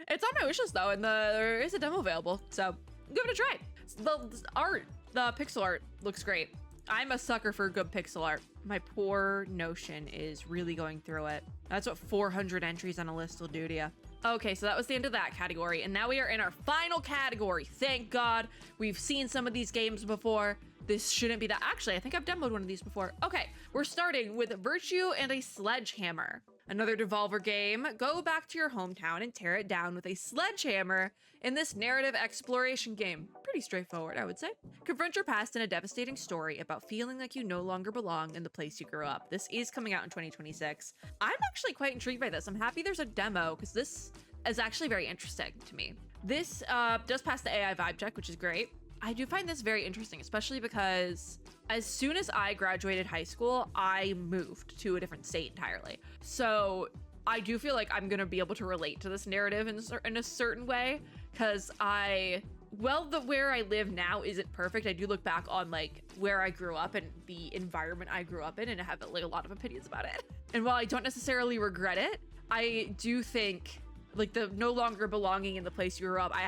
It's on my wishlist though, and there is a demo available, so give it a try. The art, the pixel art looks great. I'm a sucker for good pixel art. My poor Notion is really going through it. That's what 400 entries on a list will do to you. Okay, so that was the end of that category, and now we are in our final category. Thank God. We've seen some of these games before. This shouldn't be that. Actually, I think I've demoed one of these before. Okay, we're starting with Virtue and a Sledgehammer. Another Devolver game. Go back to your hometown and tear it down with a sledgehammer in this narrative exploration game. Pretty straightforward, I would say. Confront your past in a devastating story about feeling like you no longer belong in the place you grew up. This is coming out in 2026. I'm actually quite intrigued by this. I'm happy there's a demo because this is actually very interesting to me. This does pass the AI vibe check, which is great. I do find this very interesting, especially because as soon as I graduated high school, I moved to a different state entirely. So I do feel like I'm going to be able to relate to this narrative in a certain way, because where I live now isn't perfect. I do look back on like where I grew up and the environment I grew up in, and I have like a lot of opinions about it. And while I don't necessarily regret it, I do think like the no longer belonging in the place you grew up, I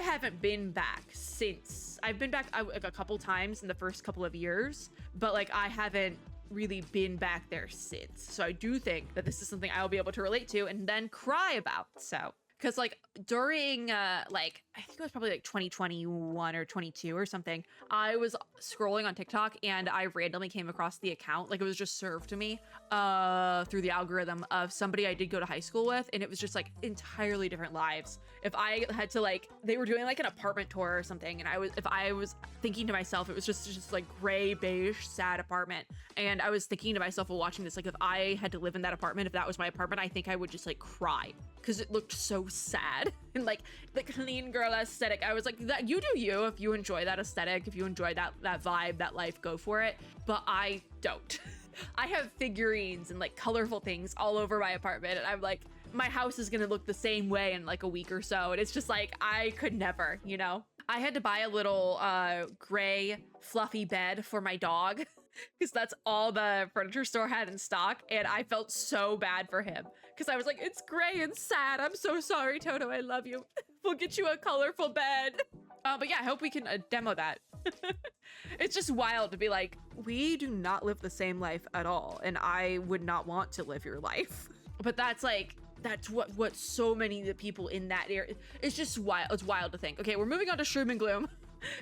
haven't been back since. I've been back like a couple times in the first couple of years, but like I haven't really been back there since. So I do think that this is something I'll be able to relate to and then cry about. So, because like during like I think it was probably like 2021 or 22 or something, I was scrolling on TikTok and I randomly came across the account. Like it was just served to me through the algorithm of somebody I did go to high school with, and it was just like entirely different lives. If I had to like, they were doing like an apartment tour or something, and if I was thinking to myself, it was just like gray, beige, sad apartment. And I was thinking to myself while watching this, like if I had to live in that apartment, if that was my apartment, I think I would just like cry because it looked so sad. And like the clean girl aesthetic, I was like, that you do you. If you enjoy that aesthetic, if you enjoy that vibe, that life, go for it. But I don't. I have figurines and like colorful things all over my apartment, and I'm like, my house is gonna look the same way in like a week or so. And it's just like, I could never, you know? I had to buy a little gray fluffy bed for my dog because that's all the furniture store had in stock. And I felt so bad for him because I was like, it's gray and sad. I'm so sorry, Toto. I love you. We'll get you a colorful bed. But yeah, I hope we can demo that. It's just wild to be like, we do not live the same life at all. And I would not want to live your life. But that's like, that's what so many of the people in that area, it's just wild. It's wild to think. Okay, we're moving on to Shroom and Gloom,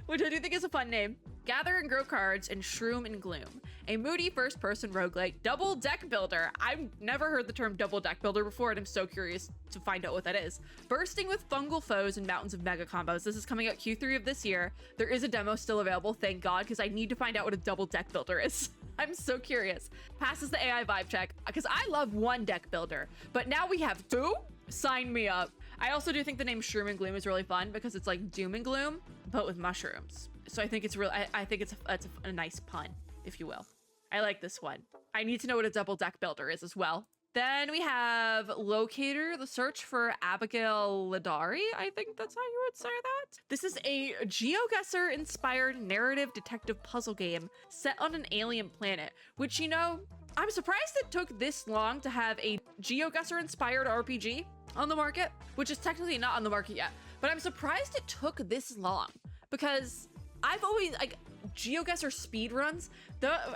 which I do think is a fun name. Gather and grow cards in Shroom and Gloom, a moody first-person roguelike double deck builder. I've never heard the term double deck builder before, and I'm so curious to find out what that is. Bursting with fungal foes and mountains of mega combos. This is coming out Q3 of this year. There is a demo still available, thank God, because I need to find out what a double deck builder is. I'm so curious. Passes the AI vibe check, because I love one deck builder, but now we have two? Sign me up. I also do think the name Shroom and Gloom is really fun because it's like doom and gloom, but with mushrooms. So I think it's real. I think it's a nice pun, if you will. I like this one. I need to know what a double deck builder is as well. Then we have Locator, the search for Abigail Ladari. I think that's how you would say that. This is a GeoGuessr inspired narrative detective puzzle game set on an alien planet, which, you know, I'm surprised it took this long to have a GeoGuessr inspired RPG on the market, which is technically not on the market yet, but I'm surprised it took this long because I've always like GeoGuessr speedruns.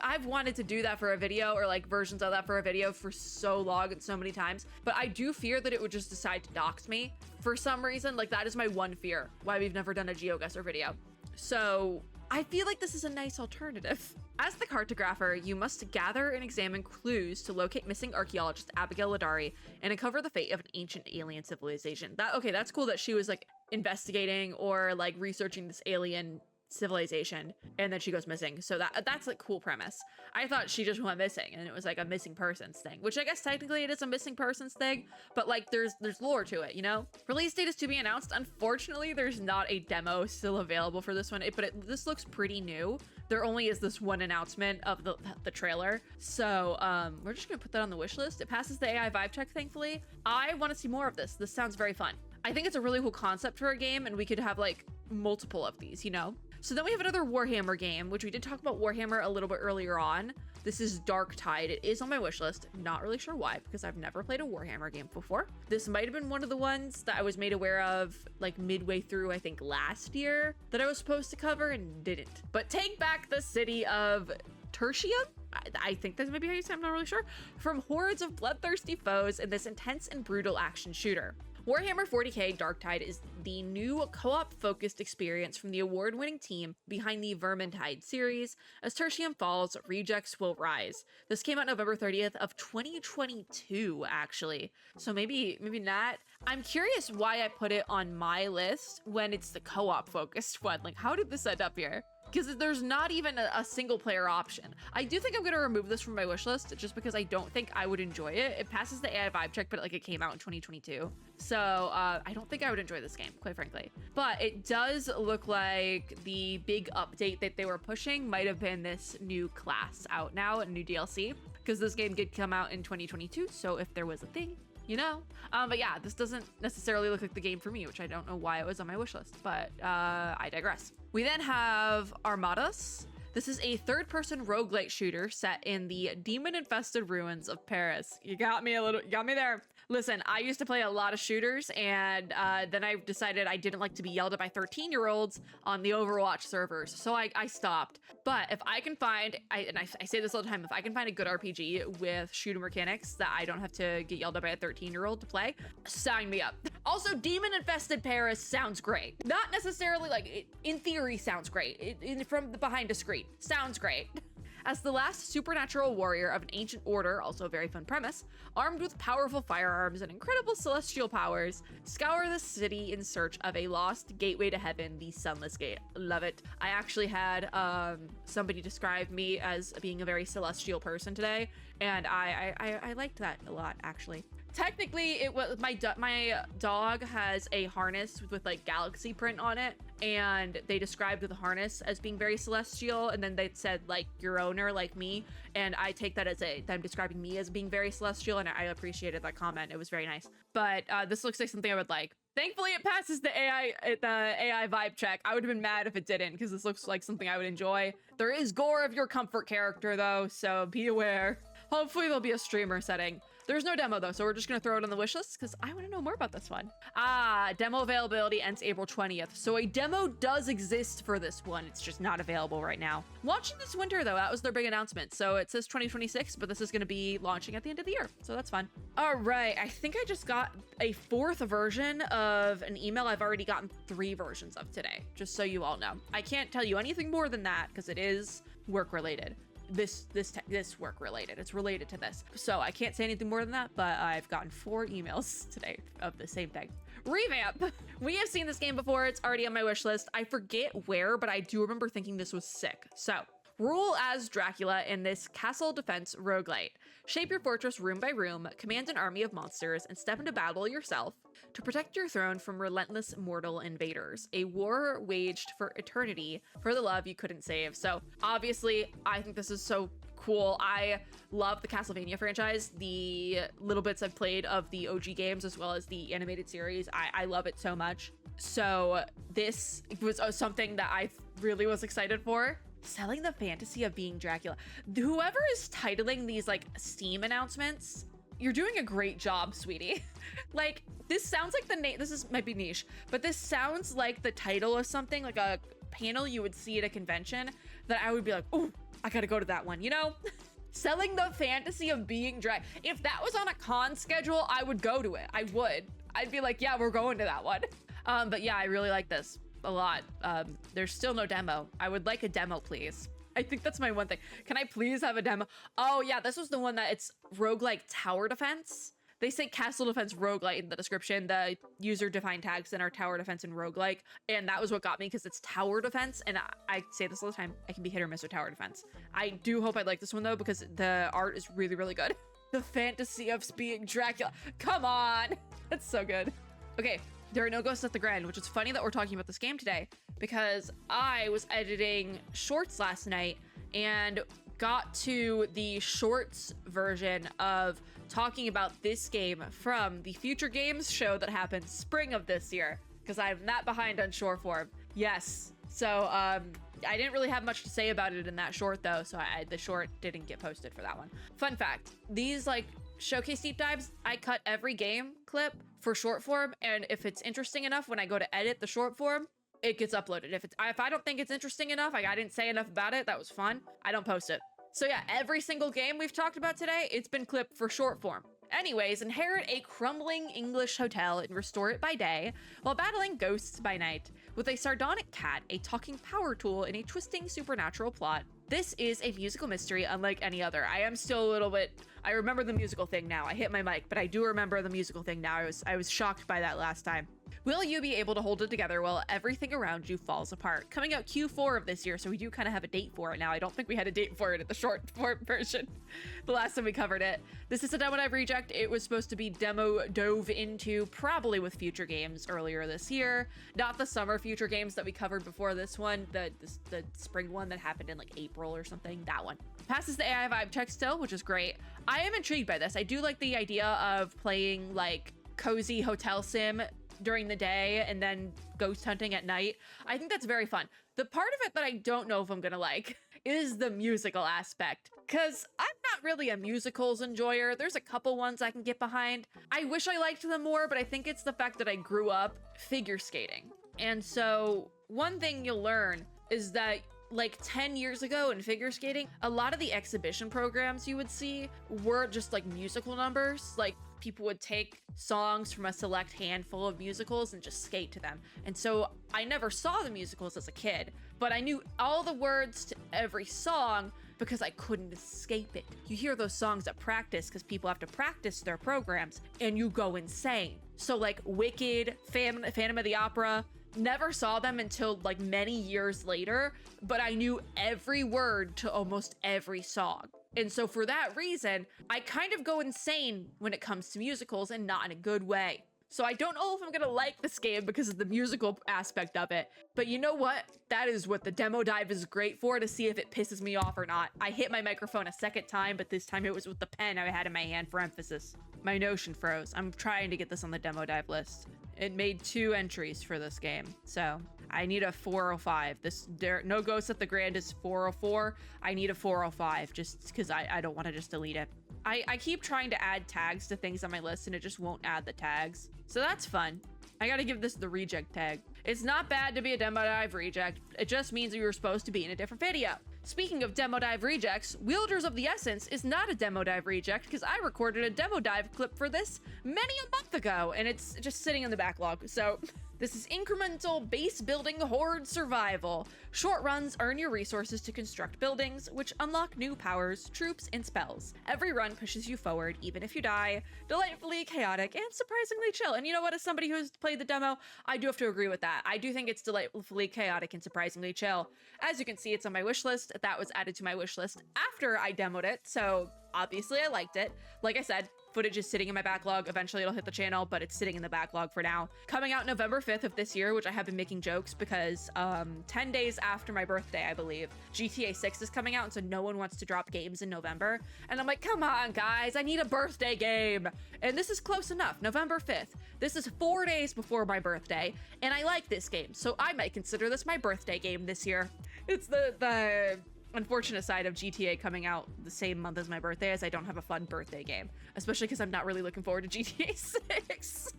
I've wanted to do that for a video, or like versions of that for a video, for so long and so many times, but I do fear that it would just decide to dox me for some reason. Like that is my one fear why we've never done a GeoGuessr video. So I feel like this is a nice alternative. As the cartographer, you must gather and examine clues to locate missing archaeologist Abigail Ladari and uncover the fate of an ancient alien civilization. Okay, that's cool that she was like investigating or like researching this alien civilization, and then she goes missing. So that's like cool premise. I thought she just went missing and it was like a missing persons thing, which I guess technically it is a missing persons thing, but like there's lore to it, you know? Release date is to be announced. Unfortunately, there's not a demo still available for this one, but this looks pretty new. There only is this one announcement of the trailer. So we're just gonna put that on the wish list. It passes the AI vibe check, thankfully. I want to see more of this. This sounds very fun. I think it's a really cool concept for a game, and we could have like multiple of these, you know? So then we have another Warhammer game, which we did talk about Warhammer a little bit earlier on. This is Dark Tide. It is on my wish list. Not really sure why, because I've never played a Warhammer game before. This might have been one of the ones that I was made aware of like midway through, I think last year, that I was supposed to cover and didn't. But take back the city of Tertium? I think that's maybe how you say it, I'm not really sure. From hordes of bloodthirsty foes in this intense and brutal action shooter. Warhammer 40k Darktide is the new co-op focused experience from the award-winning team behind the Vermintide series. As Tertium falls, rejects will rise. This came out November 30th of 2022, actually. So maybe not. I'm curious why I put it on my list when it's the co-op focused one. Like, how did this end up here? Because there's not even a single player option. I do think I'm gonna remove this from my wish list just because I don't think I would enjoy it. It passes the AI vibe check, but like it came out in 2022. So I don't think I would enjoy this game, quite frankly. But it does look like the big update that they were pushing might have been this new class out now, a new DLC, because this game did come out in 2022. So if there was a thing, you know. But yeah, this doesn't necessarily look like the game for me, which I don't know why it was on my wish list, but I digress. We then have Armadas. This is a third-person roguelite shooter set in the demon-infested ruins of Paris. You got me there. Listen, I used to play a lot of shooters, and then I decided I didn't like to be yelled at by 13-year-olds on the Overwatch servers, so I stopped. But if I can find, and I say this all the time, if I can find a good RPG with shooter mechanics that I don't have to get yelled at by a 13-year-old to play, sign me up. Also, demon-infested Paris sounds great. Not necessarily like, in theory sounds great. From behind a screen, sounds great. As the last supernatural warrior of an ancient order, also a very fun premise, armed with powerful firearms and incredible celestial powers, scour the city in search of a lost gateway to heaven, the Sunless Gate. Love it. I actually had somebody describe me as being a very celestial person today, and I liked that a lot, actually. Technically, it was my dog has a harness with like galaxy print on it, and they described the harness as being very celestial, and then they said like your owner, like me, and I take that as them describing me as being very celestial, and I appreciated that comment. It was very nice. But this looks like something I would like. Thankfully, it passes the AI vibe check. I would have been mad if it didn't, because this looks like something I would enjoy. There is gore of your comfort character though, so be aware. Hopefully there'll be a streamer setting. There's no demo though, so we're just gonna throw it on the wish list because I want to know more about this one. Demo availability ends April 20th. So a demo does exist for this one. It's just not available right now. Launching this winter though, that was their big announcement. So it says 2026, but this is gonna be launching at the end of the year. So that's fun. All right, I think I just got a 4th version of an email I've already gotten 3 versions of today, just so you all know. I can't tell you anything more than that because it is work related. This work related. It's related to this. So I can't say anything more than that, but I've gotten 4 emails today of the same thing. Revamp. We have seen this game before. It's already on my wish list. I forget where, but I do remember thinking this was sick. So rule as Dracula in this castle defense roguelite. Shape your fortress room by room, command an army of monsters, and step into battle yourself to protect your throne from relentless mortal invaders. A war waged for eternity for the love you couldn't save. So obviously, I think this is so cool. I love the Castlevania franchise. The little bits I've played of the OG games as well as the animated series, I love it so much. So this was something that I really was excited for. Selling the fantasy of being Dracula. Whoever is titling these like Steam announcements, you're doing a great job, sweetie. Like, this sounds like the name, might be niche, but this sounds like the title of something, like a panel you would see at a convention that I would be like, oh, I gotta go to that one, you know? Selling the fantasy of being Dracula. If that was on a con schedule, I would go to it. I would. I'd be like, yeah, we're going to that one. But yeah, I really like this a lot. There's still no demo. I would like a demo, please. I think that's my one thing. Can I please have a demo? Oh yeah, this was the one that it's roguelike tower defense. They say castle defense roguelite in the description. The user defined tags then are tower defense and roguelike. And that was what got me because it's tower defense. And I say this all the time, I can be hit or miss with tower defense. I do hope I like this one though, because the art is really, really good. The fantasy of being Dracula. Come on. That's so good. Okay, there are no ghosts at the Grand, which is funny that we're talking about this game today because I was editing shorts last night and got to the shorts version of talking about this game from the Future Games show that happened spring of this year, because I'm that behind on short form. Yes. So I didn't really have much to say about it in that short though, so the short didn't get posted for that one. Fun fact, these like showcase deep dives, I cut every game clip for short form, and if it's interesting enough when I go to edit the short form, it gets uploaded. If I don't think it's interesting enough, like I didn't say enough about it, that was fun, I don't post it. So yeah, every single game we've talked about today, it's been clipped for short form. Anyways, inherit a crumbling English hotel and restore it by day while battling ghosts by night. With a sardonic cat, a talking power tool, and a twisting supernatural plot, this is a musical mystery unlike any other. I am still a little bit, I remember the musical thing now. I hit my mic, but I do remember the musical thing now. I was shocked by that last time. Will you be able to hold it together while everything around you falls apart? Coming out Q4 of this year, so we do kind of have a date for it now. I don't think we had a date for it at the short form version the last time we covered it. This is a demo dive reject. It was supposed to be demo dove into probably with Future Games earlier this year. Not the summer Future Games that we covered before this one, the spring one that happened in like April or something, that one. Passes the AI vibe check still, which is great. I am intrigued by this. I do like the idea of playing like cozy hotel sim during the day and then ghost hunting at night. I think that's very fun. The part of it that I don't know if I'm gonna like is the musical aspect, because I'm not really a musicals enjoyer. There's a couple ones I can get behind. I wish I liked them more, but I think it's the fact that I grew up figure skating. And so one thing you'll learn is that like 10 years ago in figure skating, a lot of the exhibition programs you would see were just like musical numbers. Like people would take songs from a select handful of musicals and just skate to them. And so I never saw the musicals as a kid, but I knew all the words to every song because I couldn't escape it. You hear those songs at practice because people have to practice their programs and you go insane. So like Wicked, Phantom of the Opera, never saw them until like many years later, but I knew every word to almost every song. And so for that reason, I kind of go insane when it comes to musicals and not in a good way. So I don't know if I'm gonna like this game because of the musical aspect of it, but you know what? That is what the demo dive is great for, to see if it pisses me off or not. I hit my microphone a second time, but this time it was with the pen I had in my hand for emphasis. My Notion froze. I'm trying to get this on the demo dive list. It made 2 entries for this game, so I need a 405. No Ghosts at the Grand is 404. I need a 405 just because I don't want to just delete it. I keep trying to add tags to things on my list and it just won't add the tags. So that's fun. I gotta give this the reject tag. It's not bad to be a demo dive reject. It just means you were supposed to be in a different video. Speaking of demo dive rejects, Wielders of the Essence is not a demo dive reject because I recorded a demo dive clip for this many a month ago and it's just sitting in the backlog. So this is incremental base building horde survival. Short runs earn your resources to construct buildings, which unlock new powers, troops, and spells. Every run pushes you forward, even if you die. Delightfully chaotic and surprisingly chill. And you know what, as somebody who's played the demo, I do have to agree with that. I do think it's delightfully chaotic and surprisingly chill. As you can see, it's on my wish list. That was added to my wish list after I demoed it, so obviously I liked it. Like I said, footage is sitting in my backlog. Eventually it'll hit the channel, but it's sitting in the backlog for now. Coming out November 5th of this year, which I have been making jokes because 10 days after my birthday, I believe, GTA 6 is coming out, and so no one wants to drop games in November. And I'm like, come on, guys, I need a birthday game. And this is close enough, November 5th. This is 4 days before my birthday, and I like this game, so I might consider this my birthday game this year. It's the unfortunate side of GTA coming out the same month as my birthday, as I don't have a fun birthday game, especially because I'm not really looking forward to GTA 6.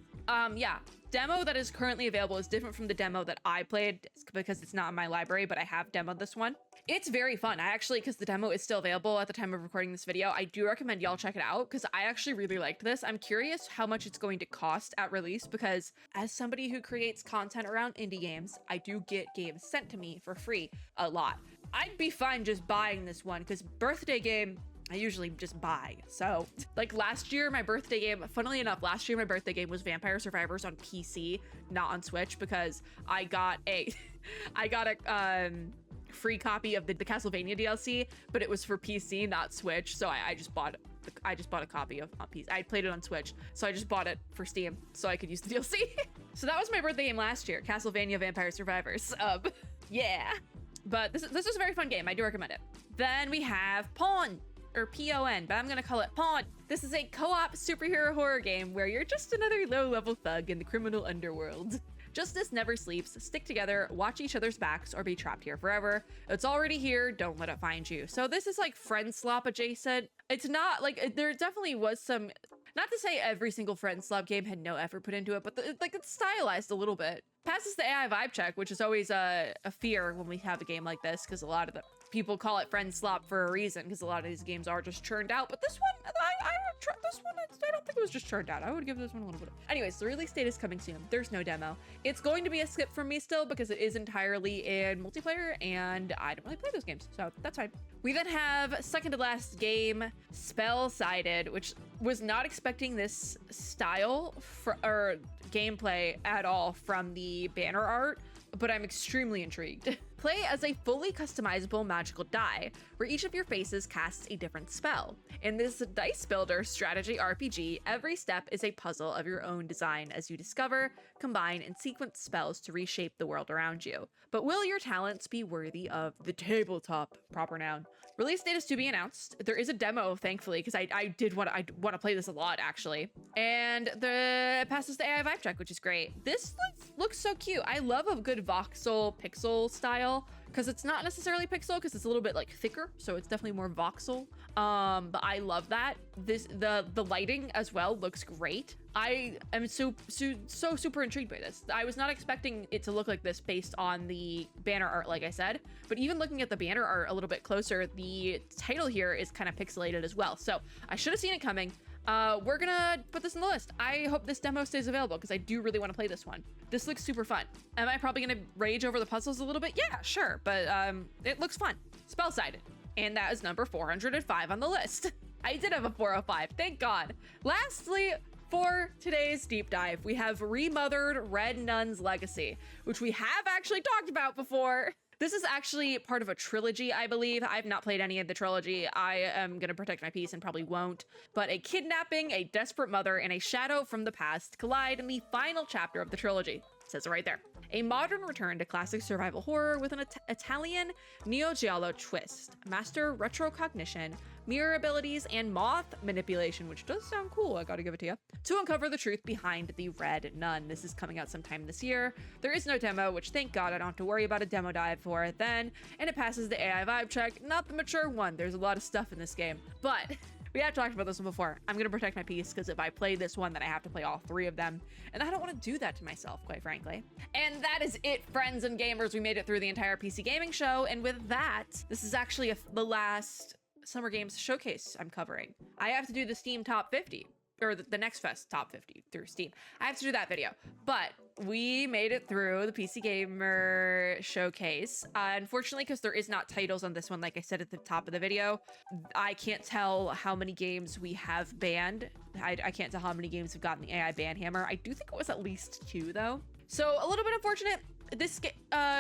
Yeah, demo that is currently available is different from the demo that I played because it's not in my library, but I have demoed this one. It's very fun. I actually, because the demo is still available at the time of recording this video, I do recommend y'all check it out because I actually really liked this. I'm curious how much it's going to cost at release because as somebody who creates content around indie games, I do get games sent to me for free a lot. I'd be fine just buying this one because birthday game I usually just buy. So like last year, my birthday game, funnily enough, last year my birthday game was Vampire Survivors on PC, not on Switch, because I got a free copy of the Castlevania DLC, but it was for PC, not Switch. So I just bought a copy of on PC. I played it on Switch, so I just bought it for Steam so I could use the DLC. So that was my birthday game last year, Castlevania Vampire Survivors. Yeah. But this is a very fun game. I do recommend it. Then we have Pawn, or P-O-N, but I'm gonna call it Pawn. This is a co-op superhero horror game where you're just another low-level thug in the criminal underworld. Justice never sleeps, stick together, watch each other's backs, or be trapped here forever. It's already here, don't let it find you. So this is like friend slop adjacent. It's not like, there definitely was some, not to say every single friend slop game had no effort put into it, but it's stylized a little bit. Passes the AI vibe check, which is always a fear when we have a game like this, because a lot of the people call it friend slop for a reason, because a lot of these games are just churned out. But this one, I don't think it was just churned out. I would give this one a little bit. Anyways, the release date is coming soon. There's no demo. It's going to be a skip from me still because it is entirely in multiplayer, and I don't really play those games, so that's fine. We then have second to last game, Spell-Sided, which was not expecting this style or gameplay at all from the banner art, but I'm extremely intrigued. Play as a fully customizable magical die, where each of your faces casts a different spell. In this dice builder strategy RPG, every step is a puzzle of your own design as you discover, combine, and sequence spells to reshape the world around you. But will your talents be worthy of the tabletop, proper noun? Release date is to be announced. There is a demo, thankfully, because I want to play this a lot, actually. And it passes the AI vibe check, which is great. This looks so cute. I love a good voxel pixel style, because it's not necessarily pixel, because it's a little bit like thicker, so it's definitely more voxel. But I love that. The lighting as well looks great. I am so super intrigued by this. I was not expecting it to look like this based on the banner art, like I said, but even looking at the banner art a little bit closer, the title here is kind of pixelated as well. So I should have seen it coming. We're gonna put this on the list. I hope this demo stays available because I do really want to play this one. This looks super fun. Am I probably gonna rage over the puzzles a little bit? Yeah, sure, but it looks fun. Spell-Sided, and that is number 405 on the list. I did have a 405, thank God. Lastly, for today's deep dive, we have Remothered Red Nun's Legacy, which we have actually talked about before. This is actually part of a trilogy, I believe. I've not played any of the trilogy. I am gonna protect my peace and probably won't. But a kidnapping, a desperate mother, and a shadow from the past collide in the final chapter of the trilogy. It says it right there. A modern return to classic survival horror with an Italian Neo Giallo twist. Master retrocognition, mirror abilities, and moth manipulation, which does sound cool, I gotta give it to you, to uncover the truth behind the Red Nun. This is coming out sometime this year. There is no demo, which thank God I don't have to worry about a demo dive for it then, and it passes the AI vibe check, not the mature one. There's a lot of stuff in this game, but we have talked about this one before. I'm gonna protect my peace because if I play this one, then I have to play all three of them, and I don't want to do that to myself, quite frankly. And that is it, friends and gamers. We made it through the entire PC gaming show, and with that, this is actually the last Summer Games Showcase I'm covering. I have to do the Steam Top 50, or the Next Fest Top 50 through Steam. I have to do that video, but we made it through the PC Gamer Showcase. Unfortunately, because there is not titles on this one, like I said at the top of the video, I can't tell how many games we have banned. I can't tell how many games have gotten the AI ban hammer. I do think it was at least 2 though. So a little bit unfortunate. This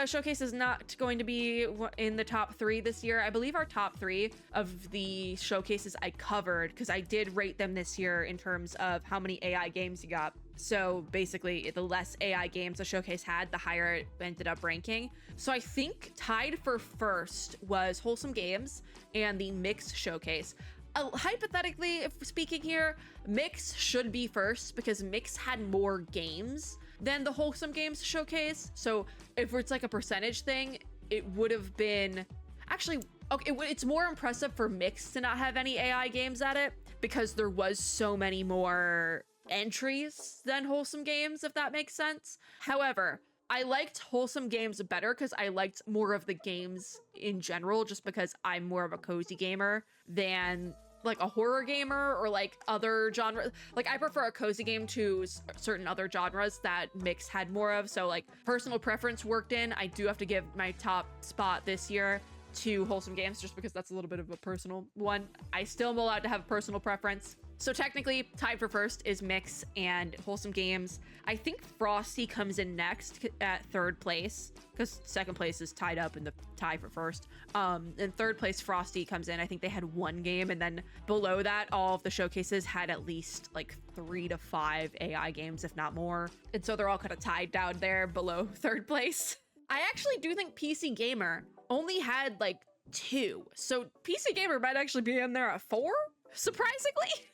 showcase is not going to be in the top 3 this year. I believe our top 3 of the showcases I covered, because I did rate them this year in terms of how many AI games you got. So basically, the less AI games the showcase had, the higher it ended up ranking. So I think tied for first was Wholesome Games and the Mix Showcase. Hypothetically speaking here, Mix should be first because Mix had more games than the Wholesome Games Showcase. So if it's like a percentage thing, it would have been actually okay. It's more impressive for Mix to not have any AI games at it because there was so many more entries than Wholesome Games, if that makes sense. However, I liked Wholesome Games better because I liked more of the games in general, just because I'm more of a cozy gamer than like a horror gamer or like other genres. Like I prefer a cozy game to certain other genres that Mix had more of. So like personal preference worked in. I do have to give my top spot this year to wholesome games just because that's a little bit of a personal one. I still am allowed to have a personal preference. So technically, tied for first is Mix and Wholesome Games. I think Frosty comes in next at third place, because second place is tied up in the tie for first. In third place, Frosty comes in. I think they had one game, and then below that, all of the showcases had at least like 3 to 5 AI games, if not more. And so they're all kind of tied down there below third place. I actually do think PC Gamer only had like 2. So PC Gamer might actually be in there at 4, surprisingly.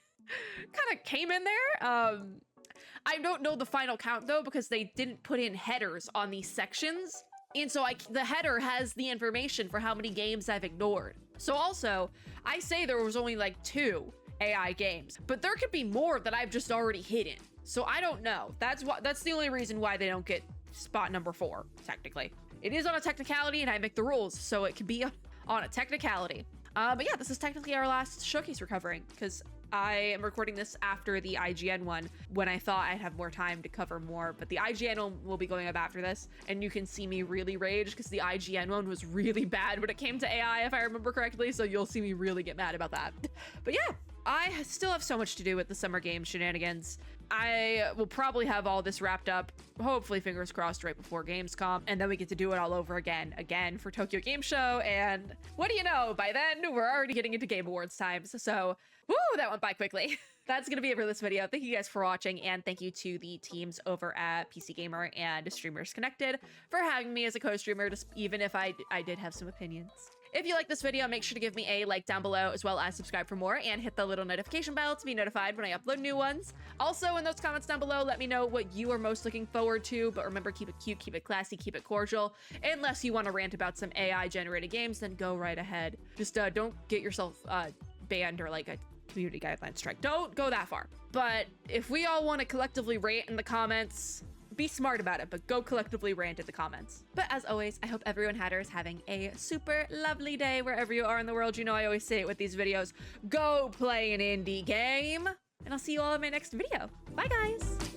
Kind of came in there. I don't know the final count though, because they didn't put in headers on these sections. And so the header has the information for how many games I've ignored. So also, I say there was only like 2 AI games, but there could be more that I've just already hidden. So I don't know. That's the only reason why they don't get spot number 4, technically. It is on a technicality and I make the rules, so it can be on a technicality. But yeah, this is technically our last showcase we're covering, because I am recording this after the IGN one when I thought I'd have more time to cover more, but the IGN one will be going up after this, and you can see me really rage because the IGN one was really bad when it came to AI, if I remember correctly, so you'll see me really get mad about that. But yeah, I still have so much to do with the Summer Games shenanigans. I will probably have all this wrapped up, hopefully fingers crossed, right before Gamescom, and then we get to do it all over again for Tokyo Game Show, and what do you know, by then we're already getting into Game Awards times, so woo, that went by quickly. That's gonna be it for this video. Thank you guys for watching, and thank you to the teams over at PC Gamer and Streamers Connected for having me as a co-streamer, even if I did have some opinions. If you like this video, make sure to give me a like down below, as well as subscribe for more, and hit the little notification bell to be notified when I upload new ones. Also, in those comments down below, let me know what you are most looking forward to, but remember, keep it cute, keep it classy, keep it cordial. Unless you want to rant about some AI-generated games, then go right ahead. Just don't get yourself banned or like a community guideline strike. Don't go that far. But if we all want to collectively rant in the comments, be smart about it, but go collectively rant in the comments. But as always, I hope everyone is having a super lovely day wherever you are in the world. You know I always say it with these videos. Go play an indie game, and I'll see you all in my next video. Bye, guys.